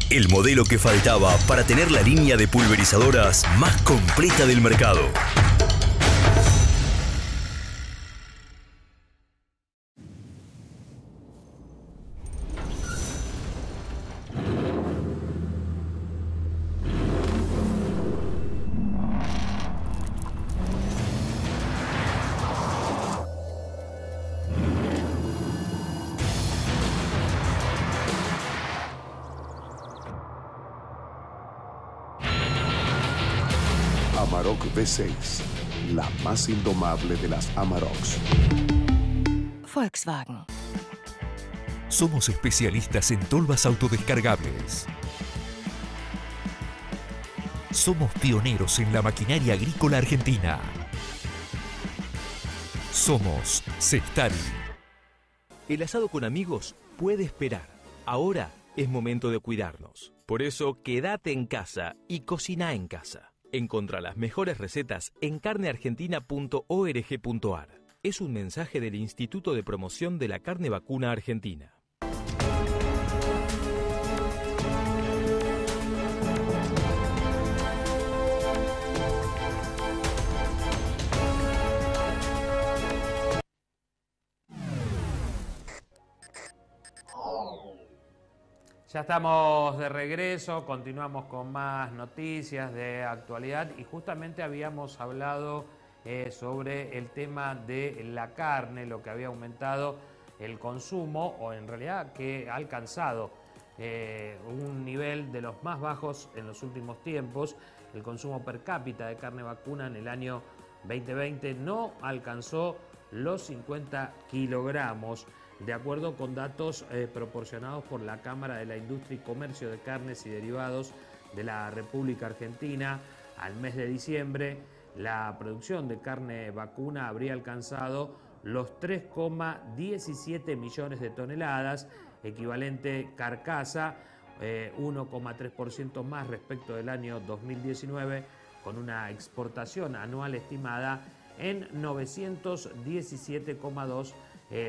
El modelo que faltaba para tener la línea de pulverizadoras más completa del mercado. Amarok V6, la más indomable de las Amaroks. Volkswagen. Somos especialistas en tolvas autodescargables. Somos pioneros en la maquinaria agrícola argentina. Somos Cestari. El asado con amigos puede esperar. Ahora es momento de cuidarnos. Por eso, quédate en casa y cocina en casa. Encontrá las mejores recetas en carneargentina.org.ar. Es un mensaje del Instituto de Promoción de la Carne Vacuna Argentina. Ya estamos de regreso, continuamos con más noticias de actualidad y justamente habíamos hablado sobre el tema de la carne, lo que había aumentado el consumo, o en realidad que ha alcanzado un nivel de los más bajos en los últimos tiempos. El consumo per cápita de carne vacuna en el año 2020 no alcanzó los 50 kilogramos. De acuerdo con datos proporcionados por la Cámara de la Industria y Comercio de Carnes y Derivados de la República Argentina, al mes de diciembre, la producción de carne vacuna habría alcanzado los 3,17 millones de toneladas, equivalente carcasa, 1,3% más respecto del año 2019, con una exportación anual estimada en 917,2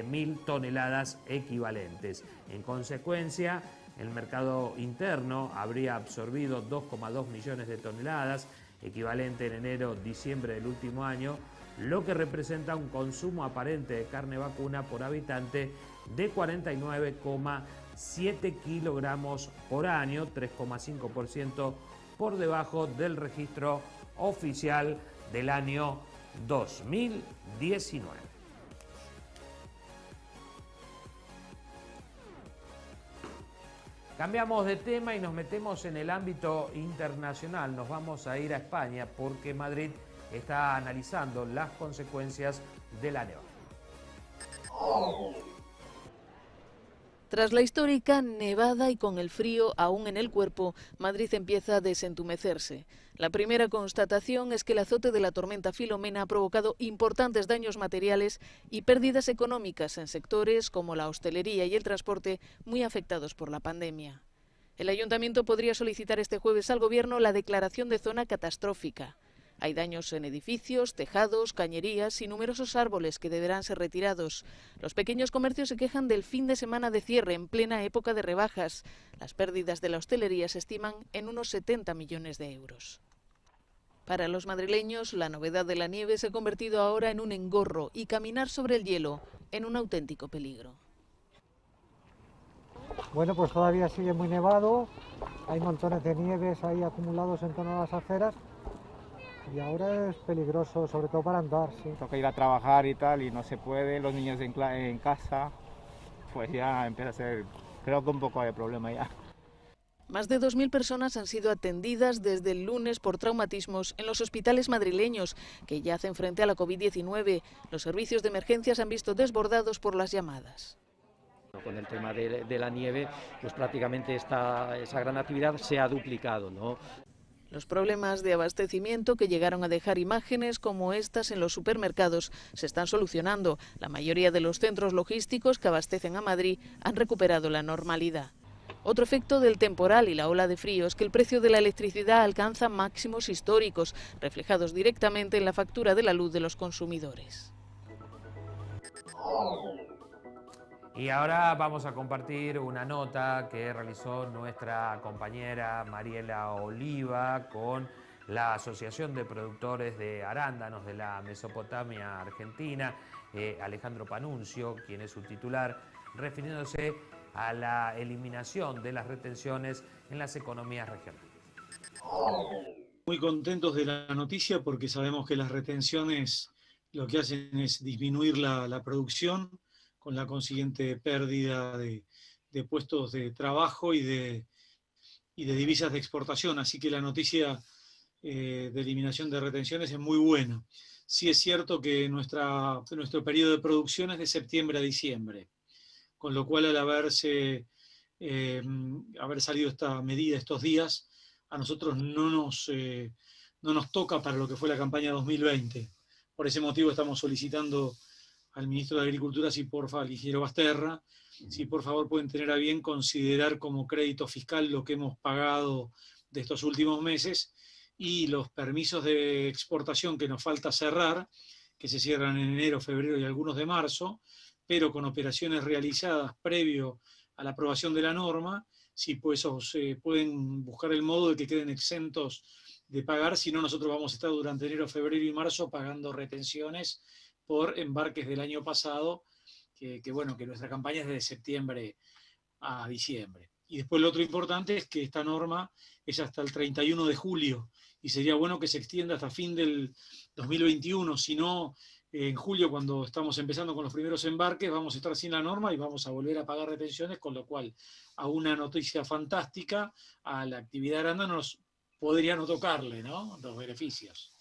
mil toneladas equivalentes. En consecuencia, el mercado interno habría absorbido 2,2 millones de toneladas, equivalente en enero-diciembre del último año, lo que representa un consumo aparente de carne vacuna por habitante de 49,7 kilogramos por año, 3,5% por debajo del registro oficial del año 2019. Cambiamos de tema y nos metemos en el ámbito internacional. Nos vamos a ir a España porque Madrid está analizando las consecuencias de la nevada. Tras la histórica nevada y con el frío aún en el cuerpo, Madrid empieza a desentumecerse. La primera constatación es que el azote de la tormenta Filomena ha provocado importantes daños materiales y pérdidas económicas en sectores como la hostelería y el transporte muy afectados por la pandemia. El ayuntamiento podría solicitar este jueves al Gobierno la declaración de zona catastrófica. Hay daños en edificios, tejados, cañerías y numerosos árboles que deberán ser retirados. Los pequeños comercios se quejan del fin de semana de cierre en plena época de rebajas. Las pérdidas de la hostelería se estiman en unos 70 millones de euros. Para los madrileños, la novedad de la nieve se ha convertido ahora en un engorro y caminar sobre el hielo en un auténtico peligro. Bueno, pues todavía sigue muy nevado, hay montones de nieves ahí acumulados en torno a las aceras y ahora es peligroso, sobre todo para andar, sí. Toca ir a trabajar y tal y no se puede, los niños en casa, pues ya empieza a ser, creo que un poco de problema ya. Más de 2.000 personas han sido atendidas desde el lunes por traumatismos en los hospitales madrileños, que ya hacen frente a la COVID-19. Los servicios de emergencia se han visto desbordados por las llamadas. Con el tema de la nieve, pues prácticamente esa gran actividad se ha duplicado, ¿no? Los problemas de abastecimiento que llegaron a dejar imágenes como estas en los supermercados se están solucionando. La mayoría de los centros logísticos que abastecen a Madrid han recuperado la normalidad. Otro efecto del temporal y la ola de frío es que el precio de la electricidad alcanza máximos históricos, reflejados directamente en la factura de la luz de los consumidores. Y ahora vamos a compartir una nota que realizó nuestra compañera Mariela Oliva con la Asociación de Productores de Arándanos de la Mesopotamia Argentina, Alejandro Panuncio, quien es su titular, refiriéndose a la eliminación de las retenciones en las economías regionales. Muy contentos de la noticia porque sabemos que las retenciones lo que hacen es disminuir la producción, con la consiguiente pérdida de puestos de trabajo y de divisas de exportación. Así que la noticia de eliminación de retenciones es muy buena. Sí es cierto que nuestro periodo de producción es de septiembre a diciembre, con lo cual al haber salido esta medida estos días, a nosotros no nos toca para lo que fue la campaña 2020. Por ese motivo estamos solicitando al ministro de Agricultura, si porfa, al ingeniero Basterra, si por favor pueden tener a bien considerar como crédito fiscal lo que hemos pagado de estos últimos meses y los permisos de exportación que nos falta cerrar, que se cierran en enero, febrero y algunos de marzo, pero con operaciones realizadas previo a la aprobación de la norma, si pues pueden buscar el modo de que queden exentos de pagar, si no nosotros vamos a estar durante enero, febrero y marzo pagando retenciones por embarques del año pasado, que nuestra campaña es de septiembre a diciembre. Y después lo otro importante es que esta norma es hasta el 31 de julio y sería bueno que se extienda hasta fin del 2021, si no, en julio, cuando estamos empezando con los primeros embarques, vamos a estar sin la norma y vamos a volver a pagar retenciones, con lo cual a una noticia fantástica, a la actividad de arándanos podría no tocarle, ¿no?, los beneficios.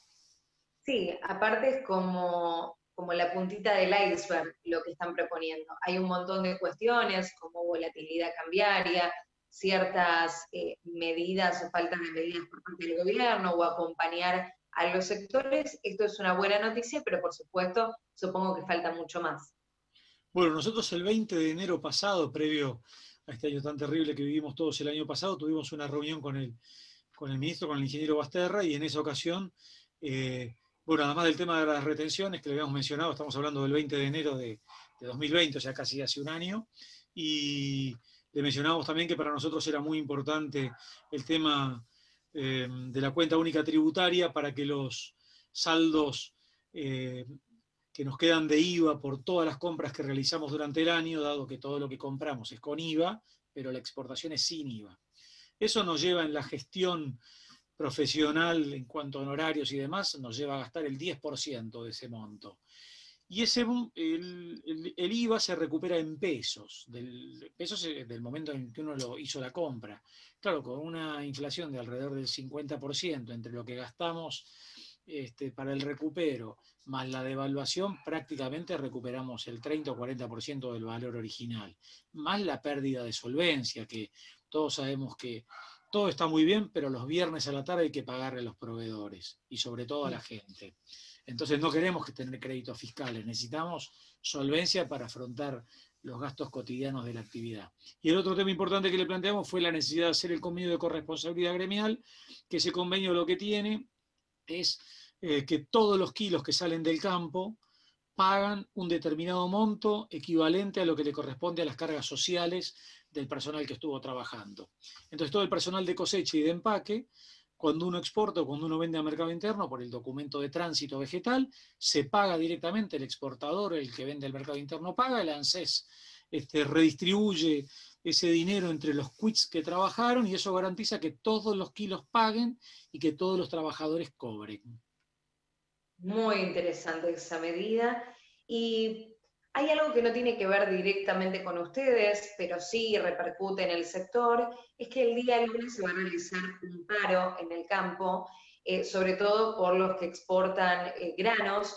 Sí, aparte es como la puntita del iceberg lo que están proponiendo. Hay un montón de cuestiones como volatilidad cambiaria, ciertas medidas o falta de medidas por parte del gobierno o acompañar a los sectores. Esto es una buena noticia, pero por supuesto supongo que falta mucho más. Bueno, nosotros el 20 de enero pasado, previo a este año tan terrible que vivimos todos el año pasado, tuvimos una reunión con el ministro, con el ingeniero Basterra, y en esa ocasión, bueno, además del tema de las retenciones que le habíamos mencionado, estamos hablando del 20 de enero de 2020, o sea, casi hace un año, y le mencionamos también que para nosotros era muy importante el tema de la cuenta única tributaria para que los saldos que nos quedan de IVA por todas las compras que realizamos durante el año, dado que todo lo que compramos es con IVA, pero la exportación es sin IVA. Eso nos lleva en la gestión profesional, en cuanto a honorarios y demás, nos lleva a gastar el 10% de ese monto. Y el IVA se recupera en pesos, del momento en que uno hizo la compra. Claro, con una inflación de alrededor del 50% entre lo que gastamos para el recupero más la devaluación, prácticamente recuperamos el 30 o 40% del valor original, más la pérdida de solvencia, que todos sabemos que todo está muy bien, pero los viernes a la tarde hay que pagarle a los proveedores, y sobre todo a la gente. Entonces no queremos tener créditos fiscales, necesitamos solvencia para afrontar los gastos cotidianos de la actividad. Y el otro tema importante que le planteamos fue la necesidad de hacer el convenio de corresponsabilidad gremial, que ese convenio lo que tiene es que todos los kilos que salen del campo pagan un determinado monto equivalente a lo que le corresponde a las cargas sociales del personal que estuvo trabajando. Entonces todo el personal de cosecha y de empaque, cuando uno exporta o cuando uno vende a mercado interno por el documento de tránsito vegetal, se paga directamente, el exportador, el que vende al mercado interno paga, el ANSES redistribuye ese dinero entre los quits que trabajaron, y eso garantiza que todos los kilos paguen y que todos los trabajadores cobren. Muy interesante esa medida. Y hay algo que no tiene que ver directamente con ustedes, pero sí repercute en el sector, es que el día lunes se va a realizar un paro en el campo, sobre todo por los que exportan granos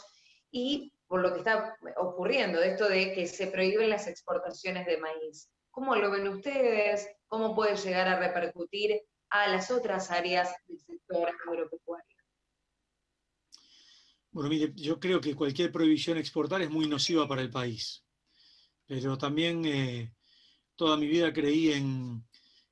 y por lo que está ocurriendo, de esto de que se prohíben las exportaciones de maíz. ¿Cómo lo ven ustedes? ¿Cómo puede llegar a repercutir a las otras áreas del sector agropecuario? Bueno, mire, yo creo que cualquier prohibición exportar es muy nociva para el país, pero también toda mi vida creí en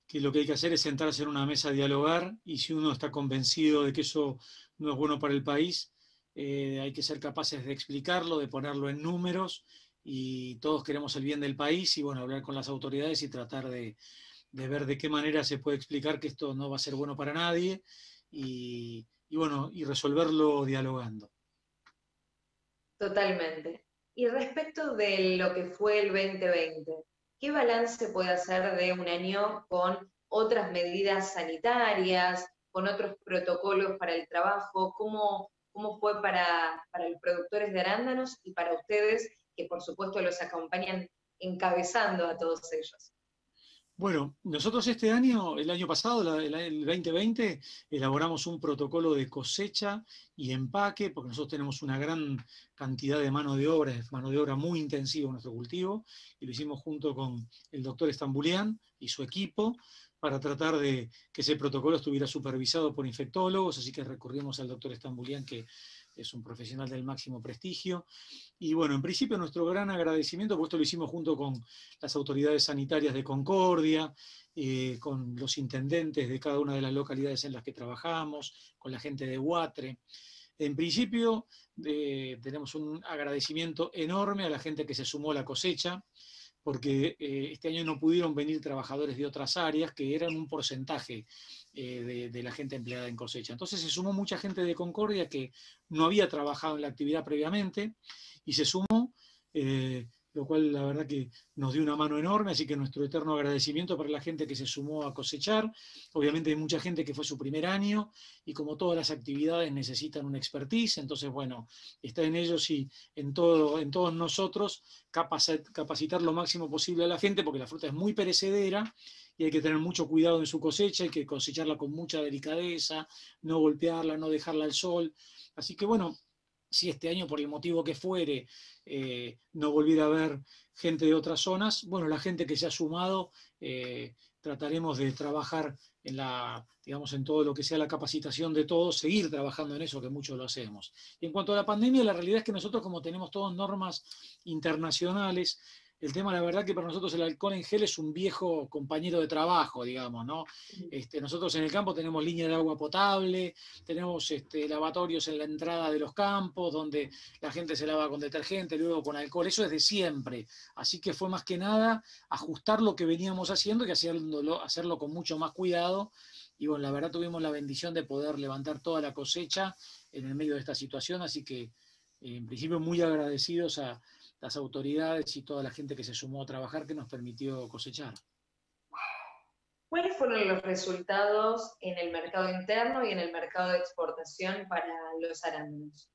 que lo que hay que hacer es sentarse en una mesa a dialogar, y si uno está convencido de que eso no es bueno para el país, hay que ser capaces de explicarlo, de ponerlo en números, y todos queremos el bien del país, y bueno, hablar con las autoridades y tratar de ver de qué manera se puede explicar que esto no va a ser bueno para nadie, y bueno, y resolverlo dialogando. Totalmente. Y respecto de lo que fue el 2020, ¿qué balance puede hacer de un año con otras medidas sanitarias, con otros protocolos para el trabajo? ¿Cómo fue para los productores de arándanos y para ustedes, que por supuesto los acompañan encabezando a todos ellos? Bueno, nosotros este año, el año pasado, el 2020, elaboramos un protocolo de cosecha y empaque, porque nosotros tenemos una gran cantidad de mano de obra muy intensiva en nuestro cultivo, y lo hicimos junto con el doctor Estambulián y su equipo, para tratar de que ese protocolo estuviera supervisado por infectólogos, así que recurrimos al doctor Estambulián, que es un profesional del máximo prestigio. Y bueno, en principio nuestro gran agradecimiento, porque esto lo hicimos junto con las autoridades sanitarias de Concordia, con los intendentes de cada una de las localidades en las que trabajamos, con la gente de Huatre. En principio tenemos un agradecimiento enorme a la gente que se sumó a la cosecha, porque este año no pudieron venir trabajadores de otras áreas, que eran un porcentaje de la gente empleada en cosecha. Entonces se sumó mucha gente de Concordia que no había trabajado en la actividad previamente, y se sumó lo cual la verdad que nos dio una mano enorme, así que nuestro eterno agradecimiento para la gente que se sumó a cosechar. Obviamente hay mucha gente que fue su primer año y como todas las actividades necesitan una expertise, entonces bueno, está en ellos y en todos nosotros capacitar lo máximo posible a la gente, porque la fruta es muy perecedera y hay que tener mucho cuidado en su cosecha, hay que cosecharla con mucha delicadeza, no golpearla, no dejarla al sol. Así que bueno, si este año por el motivo que fuere no volviera a haber gente de otras zonas, bueno, la gente que se ha sumado, trataremos de trabajar en todo lo que sea la capacitación de todos, seguir trabajando en eso, que mucho lo hacemos. Y en cuanto a la pandemia, la realidad es que nosotros, como tenemos todas normas internacionales, el tema, la verdad que para nosotros el alcohol en gel es un viejo compañero de trabajo, digamos, ¿no? Nosotros en el campo tenemos línea de agua potable, tenemos lavatorios en la entrada de los campos, donde la gente se lava con detergente, luego con alcohol, eso es de siempre. Así que fue más que nada ajustar lo que veníamos haciendo y hacerlo con mucho más cuidado. Y bueno, la verdad tuvimos la bendición de poder levantar toda la cosecha en el medio de esta situación, así que en principio muy agradecidos a las autoridades y toda la gente que se sumó a trabajar, que nos permitió cosechar. ¿Cuáles fueron los resultados en el mercado interno y en el mercado de exportación para los arándanos?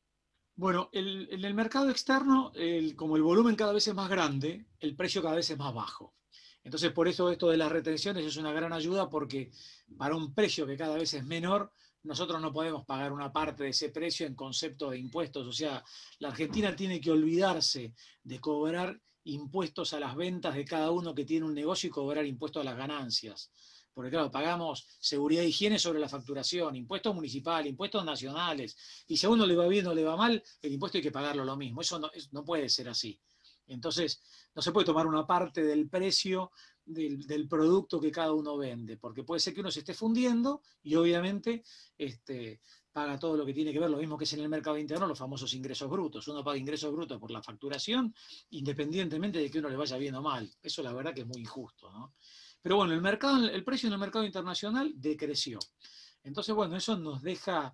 Bueno, en el mercado externo, como el volumen cada vez es más grande, el precio cada vez es más bajo. Entonces, por eso esto de las retenciones es una gran ayuda, porque para un precio que cada vez es menor, nosotros no podemos pagar una parte de ese precio en concepto de impuestos. O sea, la Argentina tiene que olvidarse de cobrar impuestos a las ventas de cada uno que tiene un negocio y cobrar impuestos a las ganancias. Porque claro, pagamos seguridad e higiene sobre la facturación, impuestos municipales, impuestos nacionales, y si a uno le va bien o le va mal, el impuesto hay que pagarlo lo mismo. Eso no puede ser así. Entonces, no se puede tomar una parte del precio del producto que cada uno vende, porque puede ser que uno se esté fundiendo y obviamente paga todo lo que tiene que ver, lo mismo que es en el mercado interno, los famosos ingresos brutos. Uno paga ingresos brutos por la facturación, independientemente de que uno le vaya bien o mal. Eso la verdad que es muy injusto, ¿no? Pero bueno, el precio en el mercado internacional decreció. Entonces, bueno, eso nos deja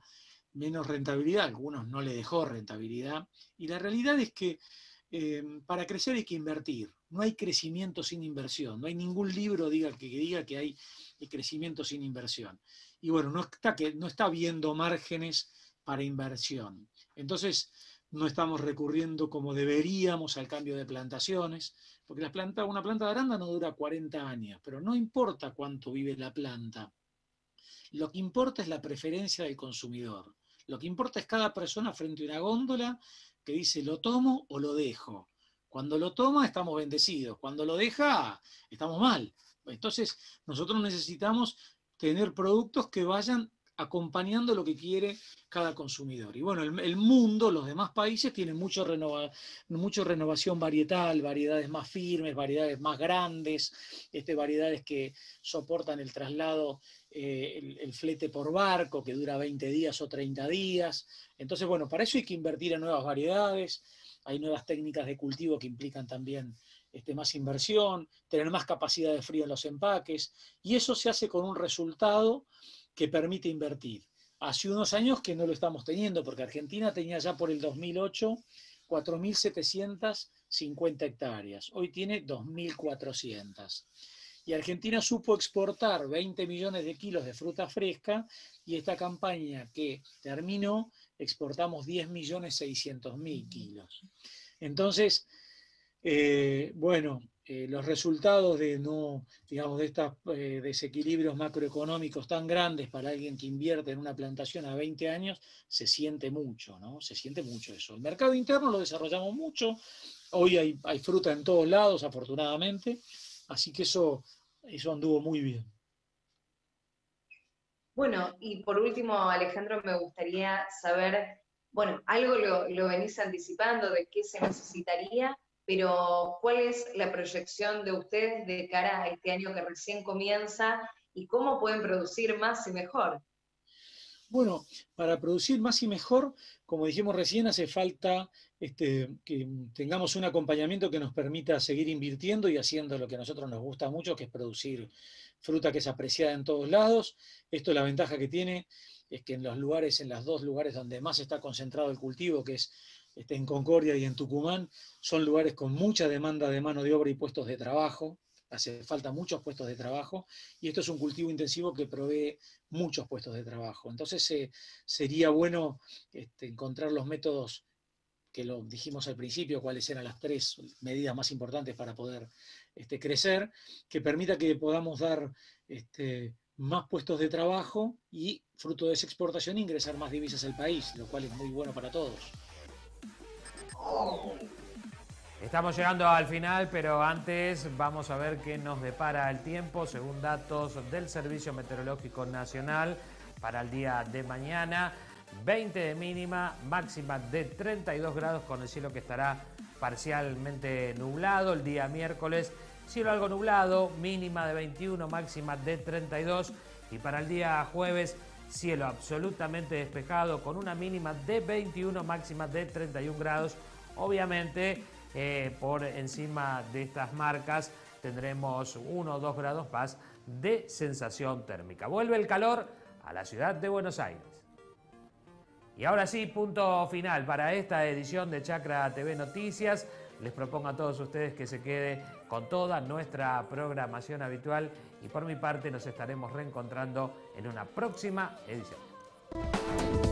menos rentabilidad, a algunos no le dejó rentabilidad, y la realidad es que para crecer hay que invertir. No hay crecimiento sin inversión. No hay ningún libro que diga que hay crecimiento sin inversión. Y bueno, no está viendo márgenes para inversión. Entonces, no estamos recurriendo como deberíamos al cambio de plantaciones, porque una planta de arándano dura 40 años, pero no importa cuánto vive la planta. Lo que importa es la preferencia del consumidor. Lo que importa es cada persona frente a una góndola que dice, ¿lo tomo o lo dejo? Cuando lo toma estamos bendecidos, cuando lo deja estamos mal. Entonces nosotros necesitamos tener productos que vayan acompañando lo que quiere cada consumidor. Y bueno, el mundo, los demás países tienen mucha renovación varietal, variedades más firmes, variedades más grandes, variedades que soportan el traslado, el flete por barco, que dura 20 días o 30 días. Entonces, bueno, para eso hay que invertir en nuevas variedades, hay nuevas técnicas de cultivo que implican también más inversión, tener más capacidad de frío en los empaques, y eso se hace con un resultado que permite invertir. Hace unos años que no lo estamos teniendo, porque Argentina tenía ya por el 2008 4.750 hectáreas, hoy tiene 2.400. Y Argentina supo exportar 20 millones de kilos de fruta fresca, y esta campaña que terminó, exportamos 10.600.000 kilos. Entonces, los resultados de estos desequilibrios macroeconómicos tan grandes para alguien que invierte en una plantación a 20 años, se siente mucho, ¿no? Se siente mucho eso. El mercado interno lo desarrollamos mucho, hoy hay fruta en todos lados, afortunadamente, así que eso anduvo muy bien. Bueno, y por último, Alejandro, me gustaría saber, bueno, algo lo venís anticipando de qué se necesitaría, pero ¿cuál es la proyección de ustedes de cara a este año que recién comienza y cómo pueden producir más y mejor? Bueno, para producir más y mejor, como dijimos recién, hace falta que tengamos un acompañamiento que nos permita seguir invirtiendo y haciendo lo que a nosotros nos gusta mucho, que es producir fruta que es apreciada en todos lados. Esto, la ventaja que tiene es que en los dos lugares donde más está concentrado el cultivo, que es en Concordia y en Tucumán, son lugares con mucha demanda de mano de obra y puestos de trabajo. Hace falta muchos puestos de trabajo, y esto es un cultivo intensivo que provee muchos puestos de trabajo. Entonces sería bueno encontrar los métodos, que lo dijimos al principio, cuáles eran las 3 medidas más importantes para poder crecer, que permita que podamos dar más puestos de trabajo y, fruto de esa exportación, ingresar más divisas al país, lo cual es muy bueno para todos. Estamos llegando al final, pero antes vamos a ver qué nos depara el tiempo según datos del Servicio Meteorológico Nacional para el día de mañana. 20 de mínima, máxima de 32 grados con el cielo que estará parcialmente nublado. El día miércoles, cielo algo nublado, mínima de 21, máxima de 32. Y para el día jueves, cielo absolutamente despejado con una mínima de 21, máxima de 31 grados. Obviamente, por encima de estas marcas tendremos 1 o 2 grados más de sensación térmica. Vuelve el calor a la ciudad de Buenos Aires. Y ahora sí, punto final para esta edición de Chacra TV Noticias. Les propongo a todos ustedes que se quede con toda nuestra programación habitual, y por mi parte nos estaremos reencontrando en una próxima edición.